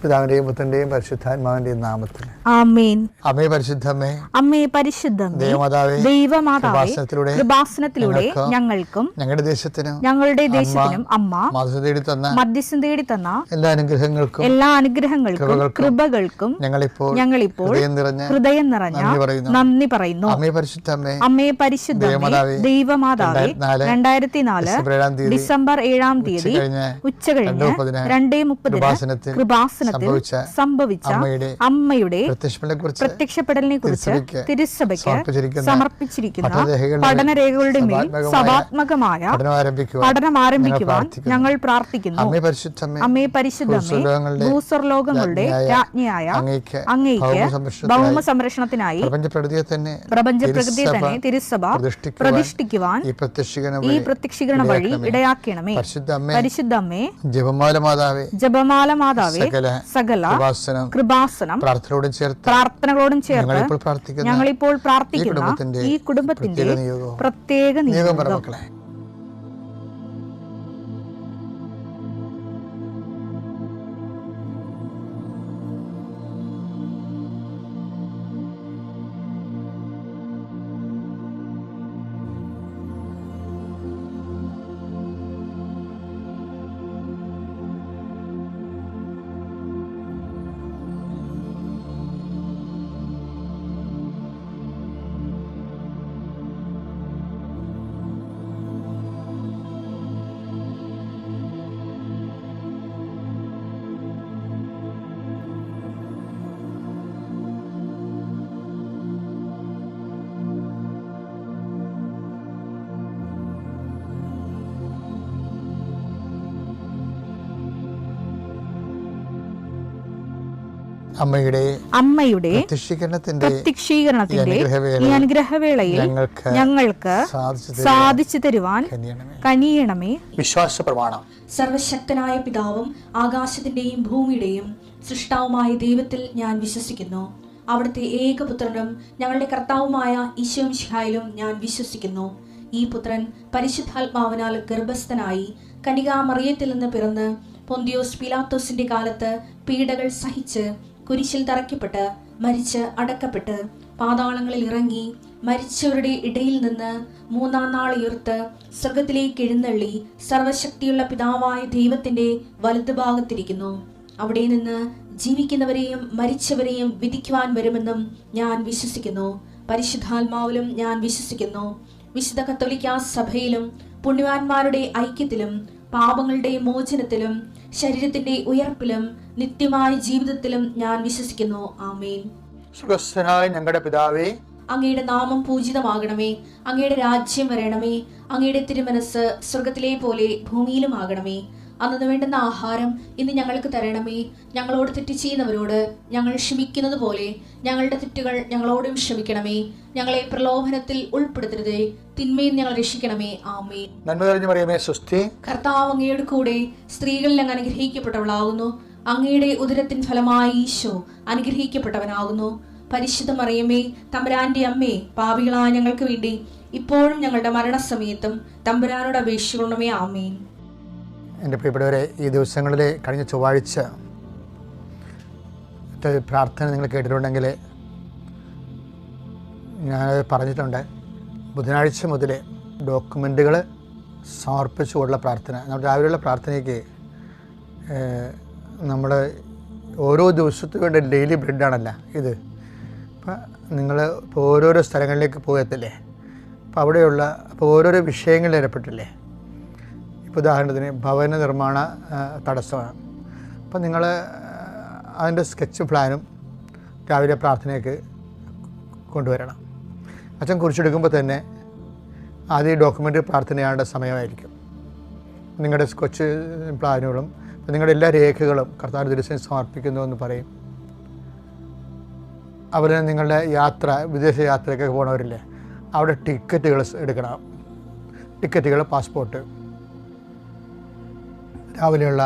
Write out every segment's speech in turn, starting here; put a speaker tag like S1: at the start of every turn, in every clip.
S1: പിതാവിന്റെയും പുത്രന്റെയും പരിശുദ്ധാത്മാവിന്റെയും നാമത്തിൽ
S2: ആമേൻ.
S1: അമ്മേ പരിശുദ്ധമേ,
S2: അമ്മേ പരിശുദ്ധമേ, ദൈവമാതാവേ, കൃപാസനത്തിലൂടെ ഞങ്ങൾക്കും ഞങ്ങളുടെ ദേശത്തിനും അമ്മ മധ്യസ്ഥം തേടി തന്ന എല്ലാ അനുഗ്രഹങ്ങൾക്കും കൃപകൾക്കും ഞങ്ങളിപ്പോൾ ഹൃദയം നിറഞ്ഞ നന്ദി പറയുന്നു. അമ്മേ പരിശുദ്ധമേ, ദൈവമാതാവേ, 2004 ഡിസംബർ 7-ാം തീയതി ഉച്ചകഴിഞ്ഞ് 2:30 കൃപാസനത്തിൽ സംഭവിച്ച അമ്മയുടെ പ്രത്യക്ഷപ്പെടലിനെ കുറിച്ച് തിരുസഭയ്ക്ക് സമർപ്പിച്ചിരിക്കുന്ന പഠനരേഖകളുടെ മേൽ സഭാത്മകമായ പഠനം ആരംഭിക്കുവാൻ ഞങ്ങൾ പ്രാർത്ഥിക്കുന്നു. അമ്മേ പരിശുദ്ധമേ, ഭൂസ്വർലോകങ്ങളുടെ രാജ്ഞിയായ അങ്ങേയ്ക്ക് ഭൗമ സംരക്ഷണത്തിനായി പ്രപഞ്ചപ്രകൃതിയെ തന്നെ തിരുസഭ പ്രതിഷ്ഠിക്കുവാൻ ഈ പ്രത്യക്ഷീകരണ വഴി ഇടയാക്കണമേ. പരിശുദ്ധമ്മേ, ജപമാല മാതാവേ, സകല കൃപാസനം പ്രാർത്ഥനകളോടും ചേർത്ത് ഞങ്ങളിപ്പോൾ പ്രാർത്ഥിക്കുന്ന ഈ കുടുംബത്തിന്റെ പ്രത്യേക നിയോഗം. അമ്മയുടെ പ്രത്യക്ഷീകരണത്തിന്റെ ഈ അനുഗ്രഹവേളയിൽ ഞങ്ങൾക്ക് സാധിച്ചു തരുവാൻ കനിയണമേ.
S1: വിശ്വാസ പ്രമാണം.
S3: സർവശക്തനായ പിതാവും ആകാശത്തിന്റെയും ഭൂമിയുടെയും സൃഷ്ടാവുമായ ദൈവത്തിൽ ഞാൻ വിശ്വസിക്കുന്നു. അവിടുത്തെ ഏകപുത്രനും ഞങ്ങളുടെ കർത്താവുമായ ഈശോ മിശിഹായിലും ഞാൻ വിശ്വസിക്കുന്നു. ഈ പുത്രൻ പരിശുദ്ധാത്മാവിനാൽ ഗർഭസ്ഥനായി കന്യകാമറിയത്തിൽ നിന്ന് പിറന്ന് പൊന്തിയോസ് പിലാത്തോസിന്റെ കാലത്ത് പീഡകൾ സഹിച്ച് കുരിശിൽ തറയ്ക്കപ്പെട്ട് മരിച്ച് അടക്കപ്പെട്ട് പാതാളങ്ങളിൽ ഇറങ്ങി മരിച്ചവരുടെ ഇടയിൽ നിന്ന് 3-ാം നാൾ ഉയർത്ത് സ്വർഗത്തിലേക്ക് എഴുന്നള്ളി സർവശക്തിയുള്ള പിതാവായ ദൈവത്തിന്റെ വലതുഭാഗത്തിരിക്കുന്നു. അവിടെ നിന്ന് ജീവിക്കുന്നവരെയും മരിച്ചവരെയും വിധിക്കുവാൻ വരുമെന്നും ഞാൻ വിശ്വസിക്കുന്നു. പരിശുദ്ധാത്മാവിലും ഞാൻ വിശ്വസിക്കുന്നു. വിശുദ്ധ കത്തോലിക്കാ സഭയിലും പുണ്യവാന്മാരുടെ ഐക്യത്തിലും പാപങ്ങളുടെ മോചനത്തിലും ശരീരത്തിന്റെ ഉയർപ്പിലും നിത്യമായ ജീവിതത്തിലും ഞാൻ വിശ്വസിക്കുന്നു. ആമേൻ.
S1: സുഖസ്ഥനായ ഞങ്ങളുടെ പിതാവേ,
S3: അങ്ങയുടെ നാമം പൂജിതമാകണമേ. അങ്ങയുടെ രാജ്യം വരണമേ. അങ്ങയുടെ തിരുമനസ് സ്വർഗത്തിലെ പോലെ ഭൂമിയിലും ആകണമേ. അന്നു വേണ്ടുന്ന ആഹാരം ഇന്ന് ഞങ്ങൾക്ക് തരണമേ. ഞങ്ങളോട് തെറ്റ് ചെയ്യുന്നവരോട് ഞങ്ങൾ ക്ഷമിക്കുന്നത് പോലെ ഞങ്ങളുടെ തെറ്റുകൾ ഞങ്ങളോടും ക്ഷമിക്കണമേ. ഞങ്ങളെ പ്രലോഭനത്തിൽ ഉൾപ്പെടുത്തരുതേ, തിന്മയിൽ ഞങ്ങൾ രക്ഷിക്കണമേ. ആമേൻ.
S1: നന്മ നിറഞ്ഞ മറിയമേ, സ്വസ്തി.
S3: കർത്താവ് അങ്ങയുടെ കൂടെ സ്ത്രീകളിൽ അങ്ങ് അനുഗ്രഹിക്കപ്പെട്ടവളാകുന്നു. അങ്ങയുടെ ഉദരത്തിൻ ഫലമായി ഈശോ അനുഗ്രഹിക്കപ്പെട്ടവനാകുന്നു. പരിശുദ്ധ മറിയമേ, തമ്പുരാന്റെ അമ്മേ, പാപികളായ ഞങ്ങൾക്ക് വേണ്ടി ഇപ്പോഴും ഞങ്ങളുടെ മരണസമയത്തും തമ്പുരാനോട് അപേക്ഷിക്കണമേ. ആമേൻ.
S1: എൻ്റെ പ്രിയപ്പെട്ടവരെ, ഈ ദിവസങ്ങളിൽ കഴിഞ്ഞ ചൊവ്വാഴ്ച പ്രാർത്ഥന നിങ്ങൾ കേട്ടിട്ടുണ്ടെങ്കിൽ ഞാൻ പറഞ്ഞിട്ടുണ്ട്. ബുധനാഴ്ച മുതൽ ഡോക്യുമെൻറ്റുകൾ സമർപ്പിച്ചുകൊണ്ടുള്ള പ്രാർത്ഥന, നമ്മുടെ രാവിലെയുള്ള പ്രാർത്ഥനയ്ക്ക് നമ്മൾ ഓരോ ദിവസത്തും വേണ്ട ഡെയിലി ബ്രെഡാണല്ല ഇത്. അപ്പം നിങ്ങൾ ഇപ്പോൾ ഓരോരോ സ്ഥലങ്ങളിലേക്ക് പോകത്തില്ലേ, അപ്പോൾ ഓരോരോ വിഷയങ്ങളിൽ ഏർപ്പെട്ടില്ലേ. ഇപ്പോൾ ഉദാഹരണത്തിന് ഭവന നിർമ്മാണ തടസ്സമാണ്. അപ്പം നിങ്ങൾ അതിൻ്റെ സ്കെച്ച് പ്ലാനും രാവിലെ പ്രാർത്ഥനയ്ക്ക് കൊണ്ടുവരണം. അച്ഛൻ കുറിച്ചെടുക്കുമ്പോൾ തന്നെ ആദ്യം ഡോക്യുമെൻ്റ് പ്രാർത്ഥനയാണ്ട സമയമായിരിക്കും. നിങ്ങളുടെ സ്കെച്ച് പ്ലാനുകളും നിങ്ങളുടെ എല്ലാ രേഖകളും കർത്താവിൻ്റെ ദിവസം സമർപ്പിക്കുന്നു എന്ന് പറയും. അതുപോലെ നിങ്ങളുടെ യാത്ര, വിദേശ യാത്രയൊക്കെ പോകണവരില്ലേ, അവിടെ ടിക്കറ്റുകൾ എടുക്കണം. ടിക്കറ്റുകൾ, പാസ്പോർട്ട്, രാവിലെയുള്ള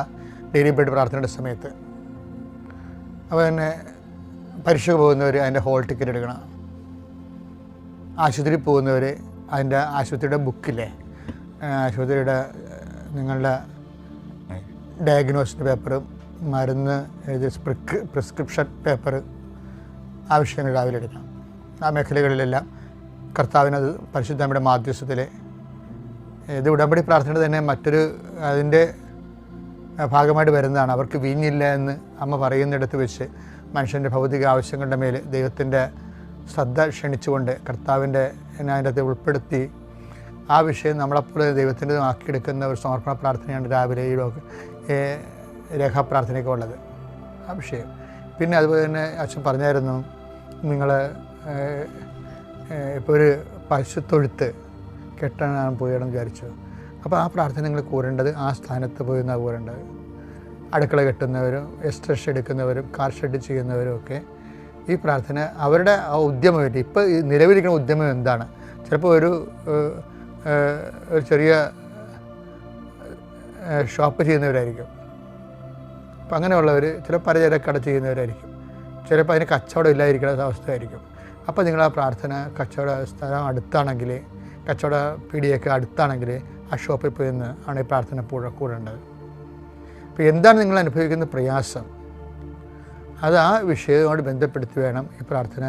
S1: ഡെയിലി ബ്രെഡ് പ്രാർത്ഥനയുടെ സമയത്ത്. അപ്പോൾ തന്നെ പരീക്ഷയ്ക്ക് പോകുന്നവർ അതിൻ്റെ ഹോൾ ടിക്കറ്റ് എടുക്കണം. ആശുപത്രിയിൽ പോകുന്നവർ അതിൻ്റെ ആശുപത്രിയുടെ ബുക്കില്ലേ, ആശുപത്രിയുടെ നിങ്ങളുടെ ഡയഗ്നോസിൻ്റെ പേപ്പറും മരുന്ന് എഴുതി പ്രിസ്ക്രിപ്ഷൻ പേപ്പർ ആ വിഷയങ്ങൾ രാവിലെ എടുക്കണം. ആ മേഖലകളിലെല്ലാം കർത്താവിനത് പരിശുദ്ധമ്മയുടെ മാധ്യസ്ഥത്തിൽ ഇത് ഉടമ്പടി പ്രാർത്ഥന തന്നെ മറ്റൊരു അതിൻ്റെ ഭാഗമായിട്ട് വരുന്നതാണ്. അവർക്ക് വീഞ്ഞില്ല എന്ന് അമ്മ പറയുന്നിടത്ത് വെച്ച് മനുഷ്യൻ്റെ ഭൗതിക ആവശ്യങ്ങളുടെ മേൽ ദൈവത്തിൻ്റെ ശ്രദ്ധ ക്ഷണിച്ചുകൊണ്ട് കർത്താവിൻ്റെ അതിൻ്റെ അകത്ത് ഉൾപ്പെടുത്തി ആ വിഷയം നമ്മളെപ്പോലെ ദൈവത്തിൻ്റെ ആക്കിയെടുക്കുന്ന ഒരു സമർപ്പണ പ്രാർത്ഥനയാണ് രാവിലെ ഈ രേഖാപ്രാർത്ഥനയൊക്കെ ഉള്ളത്, ആ വിഷയം. പിന്നെ അതുപോലെ തന്നെ അച്ഛൻ പറഞ്ഞായിരുന്നു, നിങ്ങൾ ഇപ്പോൾ ഒരു പശുത്തൊഴുത്ത് കെട്ടാൻ പോയിടം വിചാരിച്ചു. അപ്പോൾ ആ പ്രാർത്ഥന നിങ്ങൾ കൂരേണ്ടത് ആ സ്ഥാനത്ത് പോയി നിന്നാണ് കൂരേണ്ടത്. അടുക്കള കെട്ടുന്നവരും എക്സ്ട്രഷ് എടുക്കുന്നവരും കാർ ഷെഡ് ചെയ്യുന്നവരും ഒക്കെ ഈ പ്രാർത്ഥന അവരുടെ ആ ഉദ്യമമായിട്ട് ഇപ്പോൾ നിലവിലിരിക്കുന്ന ഉദ്യമം എന്താണ്? ചിലപ്പോൾ ഒരു ചെറിയ ഷോപ്പ് ചെയ്യുന്നവരായിരിക്കും. അപ്പം അങ്ങനെയുള്ളവർ ചില പലചരക്കട ചെയ്യുന്നവരായിരിക്കും. ചിലപ്പോൾ അതിന് കച്ചവടം ഇല്ലാതിരിക്കുന്ന അവസ്ഥയായിരിക്കും. അപ്പോൾ നിങ്ങൾ ആ പ്രാർത്ഥന കച്ചവട സ്ഥലം അടുത്താണെങ്കിൽ, കച്ചവട പീടിയൊക്കെ അടുത്താണെങ്കിൽ ആ ഷോപ്പിൽ പോയി നിന്ന് ആണ് ഈ പ്രാർത്ഥന കൂടേണ്ടത്. അപ്പോൾ എന്താണ് നിങ്ങൾ അനുഭവിക്കുന്ന പ്രയാസം, അത് ആ വിഷയവുമായിട്ട് ബന്ധപ്പെടുത്തി വേണം ഈ പ്രാർത്ഥന.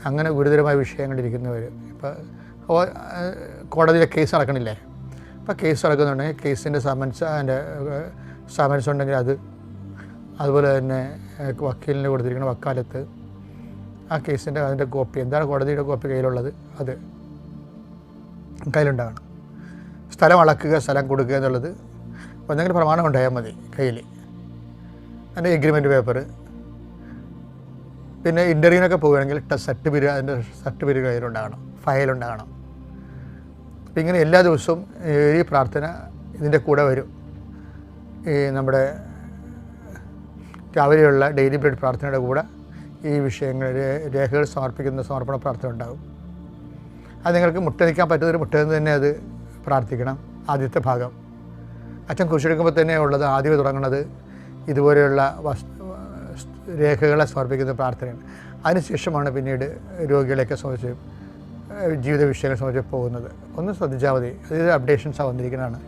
S1: അങ്ങനെ ഗുരുതരമായ വിഷയങ്ങളിരിക്കുന്നവർ, ഇപ്പോൾ കോടതിയിലെ കേസ് നടക്കണില്ലേ, അപ്പോൾ കേസ് നടക്കുന്നുണ്ടെങ്കിൽ കേസിൻ്റെ സമൻസ് ഉണ്ടെങ്കിൽ അതുപോലെ തന്നെ വക്കീലിന് കൊടുത്തിരിക്കുന്ന വക്കാലത്ത് ആ കേസിൻ്റെ അതിൻ്റെ കോപ്പി, എന്താണ് കോടതിയുടെ കോപ്പി കയ്യിലുള്ളത് അത് കയ്യിലുണ്ടാകണം. സ്ഥലം അളക്കുക, സ്ഥലം കൊടുക്കുക എന്നുള്ളത് എന്തെങ്കിലും പ്രമാണം ഉണ്ടായാൽ മതി കയ്യിൽ. അതിൻ്റെ എഗ്രിമെൻറ്റ് പേപ്പർ, പിന്നെ ഇൻ്റർവ്യൂവിനൊക്കെ പോവുകയാണെങ്കിൽ അതിൻ്റെ സർട്ടിഫിക്കറ്റ് കയ്യിലുണ്ടാകണം, ഫയലുണ്ടാകണം. അപ്പം ഇങ്ങനെ എല്ലാ ദിവസവും ഈ പ്രാർത്ഥന ഇതിൻ്റെ കൂടെ വരും. ഈ നമ്മുടെ രാവിലെയുള്ള ഡെയിലി ബ്രെഡ് പ്രാർത്ഥനയുടെ കൂടെ ഈ വിഷയങ്ങൾ രേഖകൾ സമർപ്പിക്കുന്ന സമർപ്പണ പ്രാർത്ഥന ഉണ്ടാകും. അത് നിങ്ങൾക്ക് മുട്ടനിക്കാൻ പറ്റുന്നൊരു മുട്ടന്ന് തന്നെ അത് പ്രാർത്ഥിക്കണം. ആദ്യത്തെ ഭാഗം അച്ഛൻ കുരിശെടുക്കുമ്പോൾ തന്നെ ഉള്ളത് ആദ്യമേ തുടങ്ങുന്നത് ഇതുപോലെയുള്ള രേഖകളെ സമർപ്പിക്കുന്ന പ്രാർത്ഥനയാണ്. അതിനുശേഷമാണ് പിന്നീട് രോഗികളെയൊക്കെ സംബന്ധിച്ച് ജീവിത വിഷയങ്ങളെ സംബന്ധിച്ച് പോകുന്നത്. ഒന്ന് ശ്രദ്ധിച്ചാൽ മതി, അതായത് അപ്ഡേഷൻസാണ് വന്നിരിക്കുന്നതാണ്.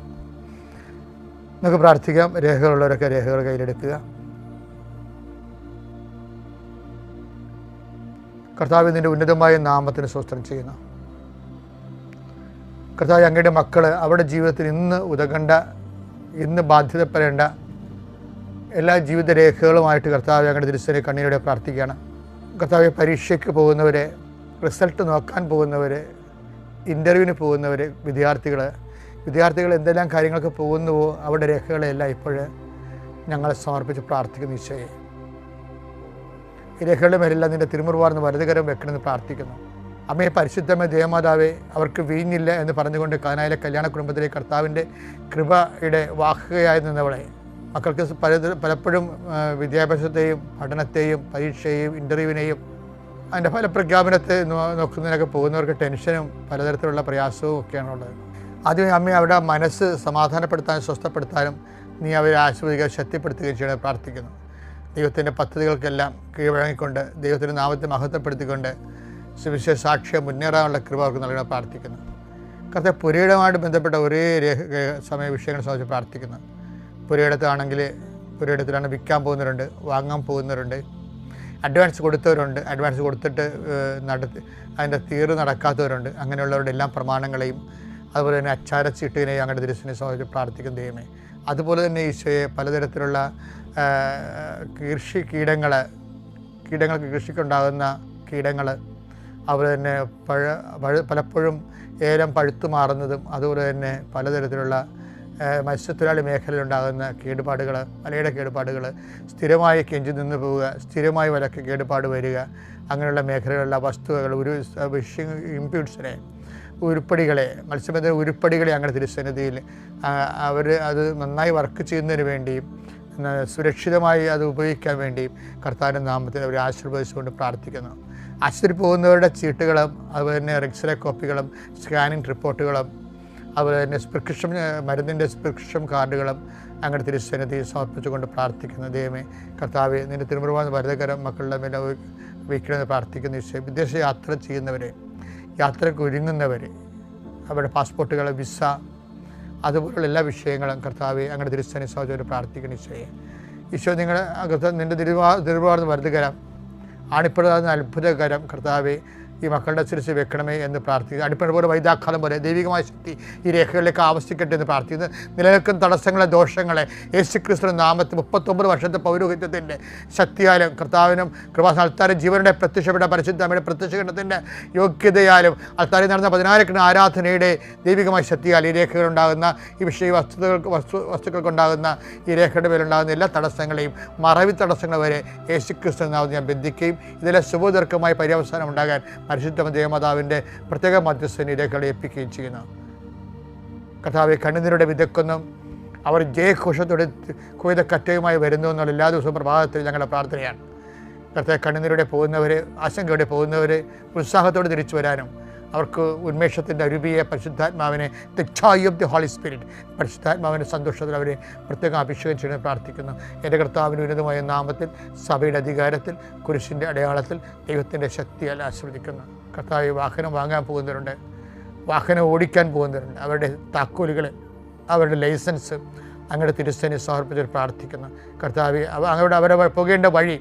S1: നമുക്ക് പ്രാർത്ഥിക്കാം. രേഖകളുള്ളവരൊക്കെ രേഖകൾ കയ്യിലെടുക്കുക. കർത്താവ് നിൻ്റെ ഉന്നതമായ നാമത്തിന് സ്തോത്രം ചെയ്യുന്നു. കർത്താവ് അങ്ങയുടെ മക്കൾ അവരുടെ ജീവിതത്തിൽ ഇന്ന് ബാധ്യതപ്പെടേണ്ട എല്ലാ ജീവിത രേഖകളുമായിട്ട് കർത്താവ് അങ്ങയുടെ തിരുസനെ കണ്ണീരോടെ പ്രാർത്ഥിക്കുകയാണ്. കർത്താവ് പരീക്ഷയ്ക്ക് പോകുന്നവരെ, റിസൾട്ട് നോക്കാൻ പോകുന്നവർ, ഇൻ്റർവ്യൂവിന് പോകുന്നവർ, വിദ്യാർത്ഥികൾ എന്തെല്ലാം കാര്യങ്ങൾക്ക് പോകുന്നുവോ അവരുടെ രേഖകളെല്ലാം ഇപ്പോൾ ഞങ്ങളെ സമർപ്പിച്ച് പ്രാർത്ഥിക്കുന്നു. ഈശോയെ, ഈ രേഖകളുടെ മേലെല്ലാം നിൻ്റെ തിരുമുറുവാർന്ന് വലതുകരം വെക്കണമെന്ന് പ്രാർത്ഥിക്കുന്നു. അമ്മയെ പരിശുദ്ധമേ ദേവമാതാവേ, അവർക്ക് വീഞ്ഞില്ല എന്ന് പറഞ്ഞുകൊണ്ട് കാനായിലെ കല്യാണ കുടുംബത്തിലെ കർത്താവിൻ്റെ കൃപയുടെ വാഹകയായി നിന്നവളെ, മക്കൾക്ക് പലപ്പോഴും വിദ്യാഭ്യാസത്തെയും പഠനത്തെയും പരീക്ഷയെയും ഇൻ്റർവ്യൂവിനെയും അതിൻ്റെ ഫലപ്രഖ്യാപനത്തെ നോക്കുന്നതിനൊക്കെ പോകുന്നവർക്ക് ടെൻഷനും പലതരത്തിലുള്ള പ്രയാസവും ഒക്കെയാണുള്ളത്. ആദ്യമേ അമ്മയെ അവരുടെ മനസ്സ് സമാധാനപ്പെടുത്താനും സ്വസ്ഥപ്പെടുത്താനും നീ അവരെ ആശീർവദിക്കുകയും ശക്തിപ്പെടുത്തുകയും ചെയ്യണം പ്രാർത്ഥിക്കുന്നു. ദൈവത്തിൻ്റെ പദ്ധതികൾക്കെല്ലാം കീഴ്വഴങ്ങിക്കൊണ്ട് ദൈവത്തിൻ്റെ നാമത്തെ മഹത്വപ്പെടുത്തിക്കൊണ്ട് സുവിശേഷ സാക്ഷ്യം മുന്നേറാനുള്ള കൃപ അവർക്ക് നൽകണം പ്രാർത്ഥിക്കുന്നു. കർത്താവ് പുരയിടമായിട്ട് ബന്ധപ്പെട്ട ഒരേ സമയ വിഷയങ്ങൾ സംബന്ധിച്ച് പ്രാർത്ഥിക്കുന്നു. പുരയിടത്താണെങ്കിൽ പുരയിടത്തിലാണ് വിൽക്കാൻ പോകുന്നവരുണ്ട്, വാങ്ങാൻ പോകുന്നവരുണ്ട്, അഡ്വാൻസ് കൊടുത്തവരുണ്ട്, അഡ്വാൻസ് കൊടുത്തിട്ട് അതിൻ്റെ തീർവ് നടക്കാത്തവരുണ്ട്. അങ്ങനെയുള്ളവരുടെ എല്ലാ പ്രമാണങ്ങളെയും അതുപോലെ തന്നെ അച്ചാരച്ചീട്ടിനെയും അങ്ങയുടെ തിരുസനെ സംബന്ധിച്ച് പ്രാർത്ഥിക്കുന്ന ദൈവമേ. അതുപോലെ തന്നെ ഈശോയെ പലതരത്തിലുള്ള കീടങ്ങൾക്ക് കൃഷിക്കുണ്ടാകുന്ന കീടങ്ങൾ, അതുപോലെ തന്നെ പലപ്പോഴും ഏലം പഴുത്തു മാറുന്നതും, അതുപോലെ തന്നെ പലതരത്തിലുള്ള മത്സ്യത്തൊഴിലാളി മേഖലയിലുണ്ടാകുന്ന കേടുപാടുകൾ, വലയുടെ കേടുപാടുകൾ, സ്ഥിരമായി കെഞ്ചി നിന്ന് പോവുക, സ്ഥിരമായി വലക്ക് കേടുപാട് വരിക, അങ്ങനെയുള്ള മേഖലകളിലുള്ള വസ്തുക്കൾ, ഫിഷിംഗ് ഇംപ്യൂട്ട്സിനെ, ഉരുപ്പടികളെ, മത്സ്യബന്ധന ഉരുപ്പടികളെ അങ്ങനെ തിരുസന്നിധിയിൽ അത് നന്നായി വർക്ക് ചെയ്യുന്നതിന് വേണ്ടിയും സുരക്ഷിതമായി അത് ഉപയോഗിക്കാൻ വേണ്ടിയും കർത്താവിൻ്റെ നാമത്തിൽ അവർ ആശീർവദിച്ചുകൊണ്ട് പ്രാർത്ഥിക്കുന്നു. ആശുപത്രി പോകുന്നവരുടെ ചീട്ടുകളും അതുപോലെ തന്നെ എക്സ്റേ കോപ്പികളും സ്കാനിങ് റിപ്പോർട്ടുകളും അതുപോലെ തന്നെ മരുന്നിൻ്റെ പ്രിസ്ക്രിപ്ഷൻ കാർഡുകളും അങ്ങനെ തിരുസന്നിധിയിൽ സമർപ്പിച്ചുകൊണ്ട് പ്രാർത്ഥിക്കുന്നു. ദൈവമേ കർത്താവെ, നിൻ്റെ തിരുമുറുവാൻ വരദകരം മക്കളുടെ മേലെ വയ്ക്കണമെന്ന് പ്രാർത്ഥിക്കുന്ന ഈശോ. വിദേശ യാത്ര ചെയ്യുന്നവരെ, യാത്രയ്ക്ക് ഒരുങ്ങുന്നവർ, അവരുടെ പാസ്പോർട്ടുകൾ, വിസ, അതുപോലുള്ള എല്ലാ വിഷയങ്ങളും കർത്താവെ അങ്ങനെ തിരുസന്നിധി സഹോദരൻ പ്രാർത്ഥിക്കുന്ന ഈശോയെ. ഈശോ നിങ്ങളെ നിൻ്റെ തിരുവാർന്ന് വരുതുകരം ആണിപ്പെടുന്ന അത്ഭുതകരം കർത്താവെ ഈ മക്കളുടെ ശിരസ് വെക്കണമേ എന്ന് പ്രാർത്ഥിക്കുന്നു. അടിപ്പണ പോലെ വൈദ്യാഘാതം പോലെ ദൈവികമായ ശക്തി ഈ രേഖകളിലേക്ക് ആവശ്യിക്കട്ടെ എന്ന് പ്രാർത്ഥിക്കുന്നു. നിലനിൽക്കുന്ന തടസ്സങ്ങളെ, ദോഷങ്ങളെ യേശുക്രിസ്തുവിന്റെ നാമത്തിൽ 39 വർഷത്തെ പൗരോഹിത്യത്തിൻ്റെ ശക്തിയാലും കർത്താവിനും കൃപാസ്ഥാനം ജീവനുടെ പ്രത്യക്ഷപ്പെട്ട പരിശുദ്ധമ്മയുടെ പ്രത്യക്ഷീകരണത്തിൻ്റെ യോഗ്യതയാലും അൽത്താരിൽ നടന്ന 14 ആരാധനയുടെ ദൈവികമായ ശക്തിയാൽ ഈ രേഖകളുണ്ടാകുന്ന ഈ വിഷയ വസ്തുക്കൾക്കുണ്ടാകുന്ന ഈ രേഖയുടെ മേലുണ്ടാകുന്ന എല്ലാ തടസ്സങ്ങളെയും മറവി തടസ്സങ്ങൾ വരെ യേശുക്രിസ്തു നാമത്തിൽ ഞാൻ ബന്ധിക്കുകയും ഇതിലെ ശുഭദീർഘമായ പര്യവസാനം ഉണ്ടാകാൻ പരിശുദ്ധ ദേവമാതാവിൻ്റെ പ്രത്യേക മധ്യസ്ഥനെ രേഖകളെ ഏൽപ്പിക്കുകയും ചെയ്യുന്നു. കർത്താവെ കണ്ണുനീരുടെ വിതക്കുന്നു അവർ ജയഘോഷത്തോടെ കൊയ്ത കറ്റയുമായി വരുന്നു എന്നുള്ള എല്ലാ ദിവസവും പ്രഭാതത്തിൽ ഞങ്ങളുടെ പ്രാർത്ഥനയാണ്. കർത്താവെ കണ്ണുനീരുടെ പോകുന്നവർ, ആശങ്കയോടെ പോകുന്നവർ ഉത്സാഹത്തോടെ തിരിച്ചു വരാനും അവർക്ക് ഉന്മേഷത്തിൻ്റെ അരുവിയെ പരിശുദ്ധാത്മാവിനെ the joy of the Holy Spirit പരിശുദ്ധാത്മാവിൻ്റെ സന്തോഷത്തിൽ അവരെ പ്രത്യേകം അഭിഷേകം ചെയ്യാൻ പ്രാർത്ഥിക്കുന്നു. എൻ്റെ കർത്താവിന് ഉന്നതമായ നാമത്തിൽ സഭയുടെ അധികാരത്തിൽ കുരിശിൻ്റെ അടയാളത്തിൽ ദൈവത്തിൻ്റെ ശക്തിയാൽ ആസ്വദിക്കുന്നു. കർത്താവ് വാഹനം വാങ്ങാൻ പോകുന്നവരുണ്ട്, വാഹനം ഓടിക്കാൻ പോകുന്നവരുണ്ട്. അവരുടെ താക്കോലുകൾ, അവരുടെ ലൈസൻസ് അങ്ങയുടെ തിരുസേനെ സമർപ്പിച്ച് പ്രാർത്ഥിക്കുന്നു. കർത്താവ് അങ്ങയുടെ അവരെ പോകേണ്ട വഴി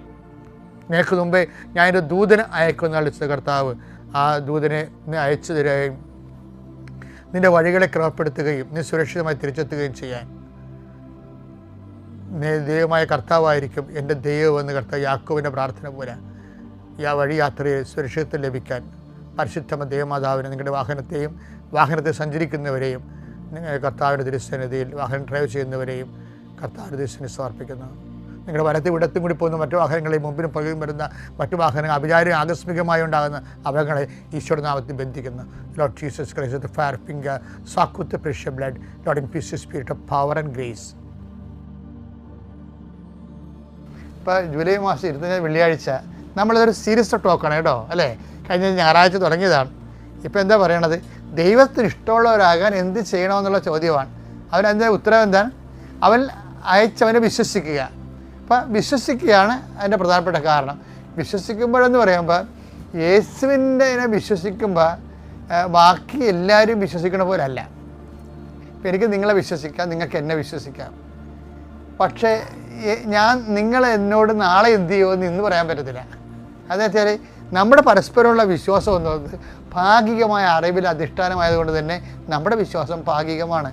S1: നിനക്ക് മുമ്പേ ഞാനൊരു ദൂതനെ അയക്കുന്ന വിളിച്ചത് കർത്താവ് ആ ദൂതനെ അയച്ചു തരികയും നിൻ്റെ വഴികളെ ക്രമപ്പെടുത്തുകയും നീ സുരക്ഷിതമായി തിരിച്ചെത്തുകയും ചെയ്യാൻ ദൈവമായ കർത്താവായിരിക്കും എൻ്റെ ദൈവമെന്ന് കർത്താവ് യാക്കോബിൻ്റെ പ്രാർത്ഥന പോലെ ഈ വഴി യാത്രയിൽ സുരക്ഷിതത്വം ലഭിക്കാൻ പരിശുദ്ധ ദേവമാതാവിനെ നിങ്ങളുടെ വാഹനത്തെ സഞ്ചരിക്കുന്നവരെയും കർത്താവിൻ്റെ തിരുസന്നിധിയിൽ വാഹനം ഡ്രൈവ് ചെയ്യുന്നവരെയും കർത്താവിൻ്റെ തിരുസന്നിധി സമർപ്പിക്കുന്നു. നിങ്ങളുടെ വലത്തും ഇടത്തും കൂടി പോകുന്ന മറ്റു വാഹനങ്ങളെയും മുമ്പിനും പുറകിലും വരുന്ന മറ്റു വാഹനങ്ങൾ അഭിചാരം ആകസ്മികമായി ഉണ്ടാകുന്ന അപകടങ്ങളെ ഈശോയുടെ നാമത്തിൽ ബന്ധിക്കുന്നു. Lord Jesus Christ the fire finger soak with the precious blood Lord infuse your spirit of power and grace. ഇപ്പോൾ ജൂലൈ മാസം 20 വെള്ളിയാഴ്ച നമ്മളിതൊരു സീരിയസ് ടോക്കാണ് കേട്ടോ, അല്ലേ? കഴിഞ്ഞ ഞായറാഴ്ച തുടങ്ങിയതാണ്. ഇപ്പോൾ എന്താ പറയണത്? ദൈവത്തിന് ഇഷ്ടമുള്ളവരാകാൻ എന്ത് ചെയ്യണമെന്നുള്ള ചോദ്യമാണ്. അവനതിൻ്റെ ഉത്തരവ് എന്താണ്? അവൻ അയച്ചവനെ വിശ്വസിക്കുക. അപ്പം വിശ്വസിക്കുകയാണ് അതിൻ്റെ പ്രധാനപ്പെട്ട കാരണം. വിശ്വസിക്കുമ്പോഴെന്ന് പറയുമ്പോൾ യേശുവിൻ്റെ വിശ്വസിക്കുമ്പോൾ ബാക്കി എല്ലാവരും വിശ്വസിക്കണ പോലെ അല്ല. ഇപ്പം എനിക്ക് നിങ്ങളെ വിശ്വസിക്കാം, നിങ്ങൾക്ക് എന്നെ വിശ്വസിക്കാം. പക്ഷേ നിങ്ങൾ എന്നോട് നാളെ എന്ത് ചെയ്യുമെന്ന് ഇന്ന് പറയാൻ പറ്റത്തില്ല. അതെന്ന് വെച്ചാൽ നമ്മുടെ പരസ്പരമുള്ള വിശ്വാസം എന്നത് ഭാഗികമായ അറിവിൽ അധിഷ്ഠാനമായതുകൊണ്ട് തന്നെ നമ്മുടെ വിശ്വാസം ഭാഗികമാണ്.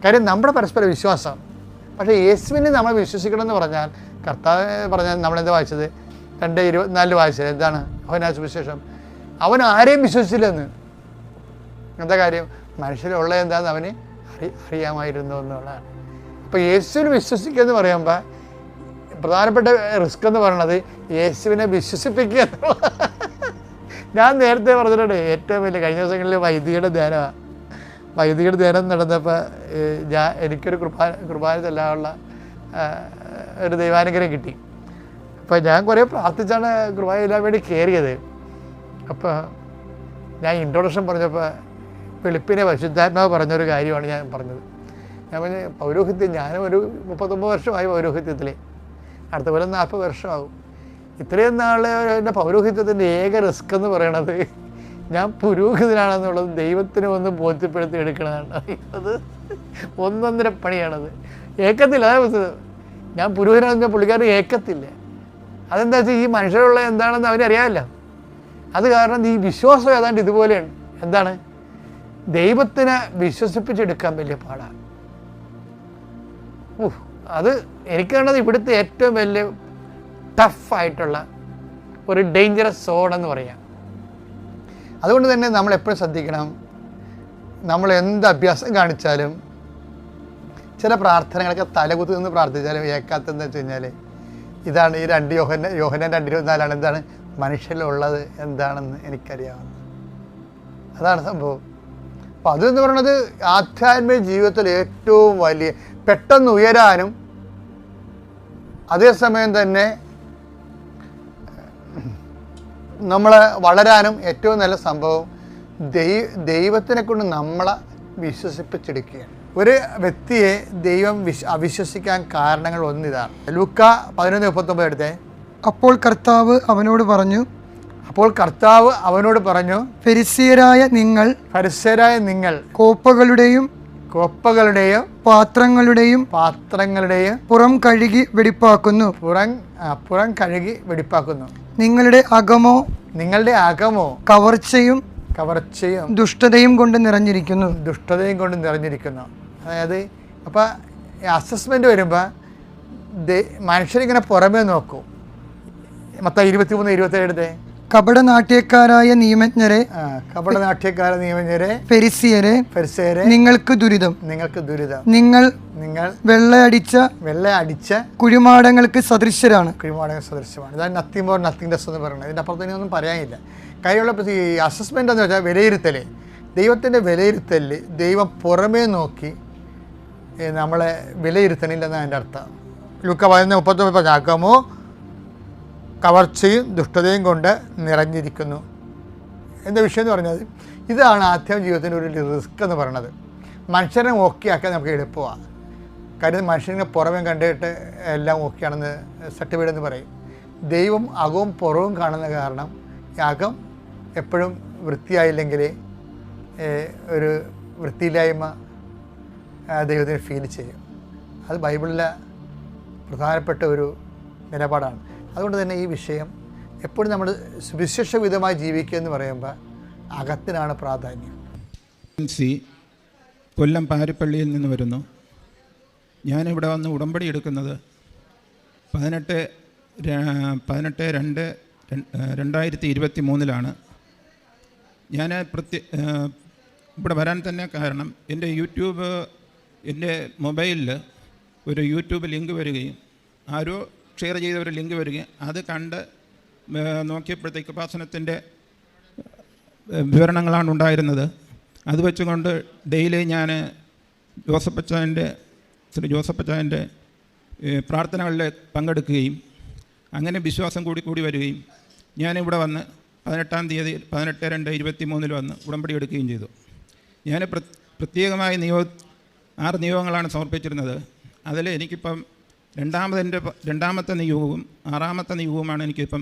S1: കാര്യം നമ്മുടെ പരസ്പര വിശ്വാസം. പക്ഷേ യേശുവിനെ നമ്മൾ വിശ്വസിക്കണമെന്ന് പറഞ്ഞാൽ കർത്താവ് പറഞ്ഞാൽ നമ്മളെന്താ വായിച്ചത്? 2:24 വായിച്ചത് എന്താണ്? അവനാ സുവിശേഷം അവൻ ആരെയും വിശ്വസിച്ചില്ലെന്ന്. എന്താ കാര്യം? മനുഷ്യരുള്ള എന്താണെന്ന് അവന് അറിയാമായിരുന്നു എന്നുള്ളതാണ്. അപ്പോൾ യേശുവിനെ വിശ്വസിക്കുക എന്ന് പറയുമ്പോൾ പ്രധാനപ്പെട്ട റിസ്ക് എന്ന് പറയുന്നത് യേശുവിനെ വിശ്വസിപ്പിക്കുക എന്നുള്ളതാണ്. ഞാൻ നേരത്തെ പറഞ്ഞിട്ടുണ്ട് ഏറ്റവും വലിയ കഴിഞ്ഞ ദിവസങ്ങളിൽ വൈദികയുടെ ധ്യാനം നടന്നപ്പോൾ എനിക്കൊരു കുർബാന ചെല്ലാനുള്ള ഒരു ദൈവാനുഗ്രഹം കിട്ടി. അപ്പോൾ ഞാൻ കുറേ പ്രാർത്ഥിച്ചാണ് കുർബാന ചെല്ലാൻ വേണ്ടി കയറിയത്. അപ്പോൾ ഞാൻ ഇൻട്രൊഡക്ഷൻ പറഞ്ഞപ്പോൾ വെളുപ്പിനെ പരിശുദ്ധാത്മാവ് പറഞ്ഞൊരു കാര്യമാണ് ഞാൻ പറഞ്ഞത്. ഞാൻ പറഞ്ഞ പൗരോഹിത്യം, ഞാനും ഒരു 39 വർഷമായി പൗരോഹിത്യത്തിൽ, അടുത്ത പോലെ 40 വർഷമാകും. ഇത്രയും നാൾ എൻ്റെ പൗരോഹിത്യത്തിൻ്റെ ഏക റിസ്ക് എന്ന് പറയണത് ഞാൻ പുരോഹിതനാണെന്നുള്ളത് ദൈവത്തിന് ഒന്ന് ബോധ്യപ്പെടുത്തി എടുക്കണതാണ്. അത് ഒന്നൊന്നര പണിയാണത്. ഏക്കത്തില്ല. അതായത് ഞാൻ പുരോഹിതനാണെന്ന് പുള്ളിക്കാരൻ ഏക്കത്തില്ല. അതെന്താ വെച്ചാൽ ഈ മനുഷ്യരുള്ള എന്താണെന്ന് അവനറിയാമല്ല. അത് കാരണം ഈ വിശ്വാസം ഏതാണ്ട് ഇതുപോലെയാണ്. എന്താണ്? ദൈവത്തിനെ വിശ്വസിപ്പിച്ചെടുക്കാൻ വലിയ പാടാണ്. അത് എനിക്ക് വേണ്ടത് ഇവിടുത്തെ ഏറ്റവും വലിയ ടഫായിട്ടുള്ള ഒരു ഡേഞ്ചറസ് സോൺ എന്ന് പറയാം. അതുകൊണ്ട് തന്നെ നമ്മൾ എപ്പോഴും ശ്രദ്ധിക്കണം. നമ്മൾ എന്ത് അഭ്യാസം കാണിച്ചാലും ചില പ്രാർത്ഥനകളൊക്കെ തലകുത്തി നിന്ന് പ്രാർത്ഥിച്ചാലും ഏക്കാത്തെന്ന് വെച്ച് കഴിഞ്ഞാൽ ഇതാണ് ഈ 2 യോഹന്നാൻ 2:24 എന്താണ്? മനുഷ്യരിലുള്ളത് എന്താണെന്ന് എനിക്കറിയാവുന്നത്. അതാണ് സംഭവം. അപ്പം അതെന്ന് പറയുന്നത് ആധ്യാത്മിക ജീവിതത്തിൽ ഏറ്റവും വലിയ പെട്ടെന്ന് ഉയരാനും അതേസമയം തന്നെ നമ്മൾ വളരാനും ഏറ്റവും നല്ല സംഭവം ദൈവത്തിനെ കൊണ്ട് നമ്മളെ വിശ്വസിപ്പിച്ചെടുക്കുകയാണ്. ഒരു വ്യക്തിയെ ദൈവം അവിശ്വസിക്കാൻ കാരണങ്ങൾ ഒന്നിതാണ്. ലൂക്ക 11:39 എടുത്തേ.
S4: അപ്പോൾ കർത്താവ് അവനോട് പറഞ്ഞു, ഫരിസയരായ നിങ്ങൾ
S1: കോപ്പകളുടെയും കോപ്പകളുടെയും പാത്രങ്ങളുടെയും
S4: പുറം കഴുകി വെടിപ്പാക്കുന്നു.
S1: പുറം കഴുകി വെടിപ്പാക്കുന്നു.
S4: നിങ്ങളുടെ അകമോ
S1: കവർച്ചയും
S4: ദുഷ്ടതയും കൊണ്ട് നിറഞ്ഞിരിക്കുന്നു.
S1: അതായത് അപ്പോൾ അസസ്മെൻ്റ് വരുമ്പോൾ മനുഷ്യരിങ്ങനെ പുറമേ നോക്കും. മത്തായി 23:27
S4: കപടനാട്യക്കാരായ നിയമജ്ഞരെ ഫരിസിയരെ നിങ്ങൾക്ക് ദുരിതം. നിങ്ങൾ വെള്ളയടിച്ച കുഴിമാടങ്ങൾക്ക് സദൃശ്യരാണ്.
S1: ഇതാണ് നത്തിങ് മോർ നത്തിങ് ലെസ് എന്ന് പറയുന്നത്. ഇതിൻ്റെ അപ്പുറത്ത് ഇനി ഒന്നും പറയാനില്ല. കാര്യമുള്ള ഈ അസസ്മെൻ്റ് എന്ന് വെച്ചാൽ വിലയിരുത്തൽ, ദൈവത്തിൻ്റെ വിലയിരുത്തലിൽ ദൈവം പുറമേ നോക്കി നമ്മളെ വിലയിരുത്തണില്ലെന്നാണ് എൻ്റെ അർത്ഥം. ലൂക്ക 11:39 അകമോ കവർച്ചയും ദുഷ്ടതയും കൊണ്ട് നിറഞ്ഞിരിക്കുന്നു എന്ന വിഷയം എന്ന് പറഞ്ഞത് ഇതാണ് ആധ്യാത്മിക ജീവിതത്തിൻ്റെ ഒരു റിസ്ക് എന്ന് പറയുന്നത്. മനുഷ്യനെ ഓക്കെ ആക്കാൻ നമുക്ക് എളുപ്പമാണ്. കാര്യം മനുഷ്യനെ പുറമേ കണ്ടിട്ട് എല്ലാം ഓക്കെയാണെന്ന് സർട്ടിഫൈഡ് എന്ന് പറയും. ദൈവം അകവും പുറവും കാണുന്ന കാരണം അകം എപ്പോഴും വൃത്തിയായില്ലെങ്കിൽ ഒരു വൃത്തിയില്ലായ്മ ദൈവത്തിന് ഫീൽ ചെയ്യും. അത് ബൈബിളിലെ പ്രധാനപ്പെട്ട ഒരു നിലപാടാണ്. അതുകൊണ്ട് തന്നെ ഈ വിഷയം എപ്പോഴും നമ്മൾ സുവിശേഷവിധമായി ജീവിക്കുക എന്ന് പറയുമ്പോൾ അകത്തിനാണ് പ്രാധാന്യം.
S5: കൊല്ലം പാരിപ്പള്ളിയിൽ നിന്ന് വരുന്നു. ഞാനിവിടെ വന്ന് ഉടമ്പടി എടുക്കുന്നത് 18/2/2023 ഞാൻ ഇവിടെ വരാൻ തന്നെ കാരണം എൻ്റെ മൊബൈലിൽ ഒരു യൂട്യൂബ് ലിങ്ക് വരികയും ആരോ ഷെയർ ചെയ്ത ഒരു ലിങ്ക് വരികയും അത് കണ്ട് നോക്കിയപ്പോഴത്തേക്ക് ഉപാസനത്തിൻ്റെ വിവരണങ്ങളാണ് ഉണ്ടായിരുന്നത്. അത് വെച്ചുകൊണ്ട് ഡെയിലി ഞാൻ ശ്രീ ജോസഫച്ചായൻ്റെ പ്രാർത്ഥനകളിൽ പങ്കെടുക്കുകയും അങ്ങനെ വിശ്വാസം കൂടി വരികയും ഞാനിവിടെ വന്ന് 18/2/2023 വന്ന് ഉടമ്പടി എടുക്കുകയും ചെയ്തു. ഞാൻ പ്രത്യേകമായി 6 നിയോഗങ്ങളാണ് സമർപ്പിച്ചിരുന്നത്. അതിൽ എനിക്കിപ്പം രണ്ടാമത്തെ നിയോഗവും 6ാമത്തെ നിയോഗവുമാണ് എനിക്കിപ്പം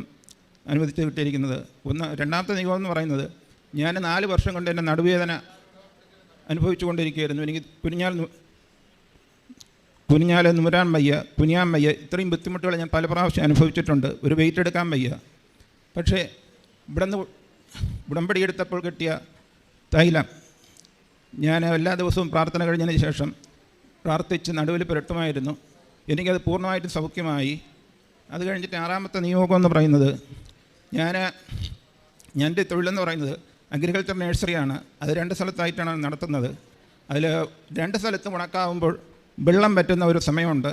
S5: അനുവദിച്ച് കിട്ടിയിരിക്കുന്നത്. രണ്ടാമത്തെ നിയോഗം എന്ന് പറയുന്നത് ഞാൻ 4 വർഷം കൊണ്ട് എൻ്റെ നടുവേദന അനുഭവിച്ചു കൊണ്ടിരിക്കുകയായിരുന്നു. എനിക്ക് കുനിഞ്ഞാൽ നുരാൻ വയ്യ, കുനിയാൻ വയ്യ. ഇത്രയും ബുദ്ധിമുട്ടുകൾ ഞാൻ പല പ്രാവശ്യം അനുഭവിച്ചിട്ടുണ്ട്. ഒരു വെയിറ്റ് എടുക്കാൻ വയ്യ. പക്ഷേ ഇവിടുന്ന് ഉടമ്പടി എടുത്തപ്പോൾ കിട്ടിയ തൈലം ഞാൻ എല്ലാ ദിവസവും പ്രാർത്ഥന കഴിഞ്ഞതിന് ശേഷം പ്രാർത്ഥിച്ച് നടുവിൽ പുരട്ടുമായിരുന്നു. എനിക്കത് പൂർണ്ണമായിട്ടും സൗഖ്യമായി. അത് കഴിഞ്ഞിട്ട് 6ാമത്തെ നിയോഗം എന്ന് പറയുന്നത് എൻ്റെ തൊഴിലെന്ന് പറയുന്നത് അഗ്രികൾച്ചർ നഴ്സറിയാണ്. അത് 2 സ്ഥലത്തായിട്ടാണ് നടത്തുന്നത്. അതിൽ 2 സ്ഥലത്തും ഉണക്കാവുമ്പോൾ വെള്ളം പറ്റുന്ന ഒരു സമയമുണ്ട്.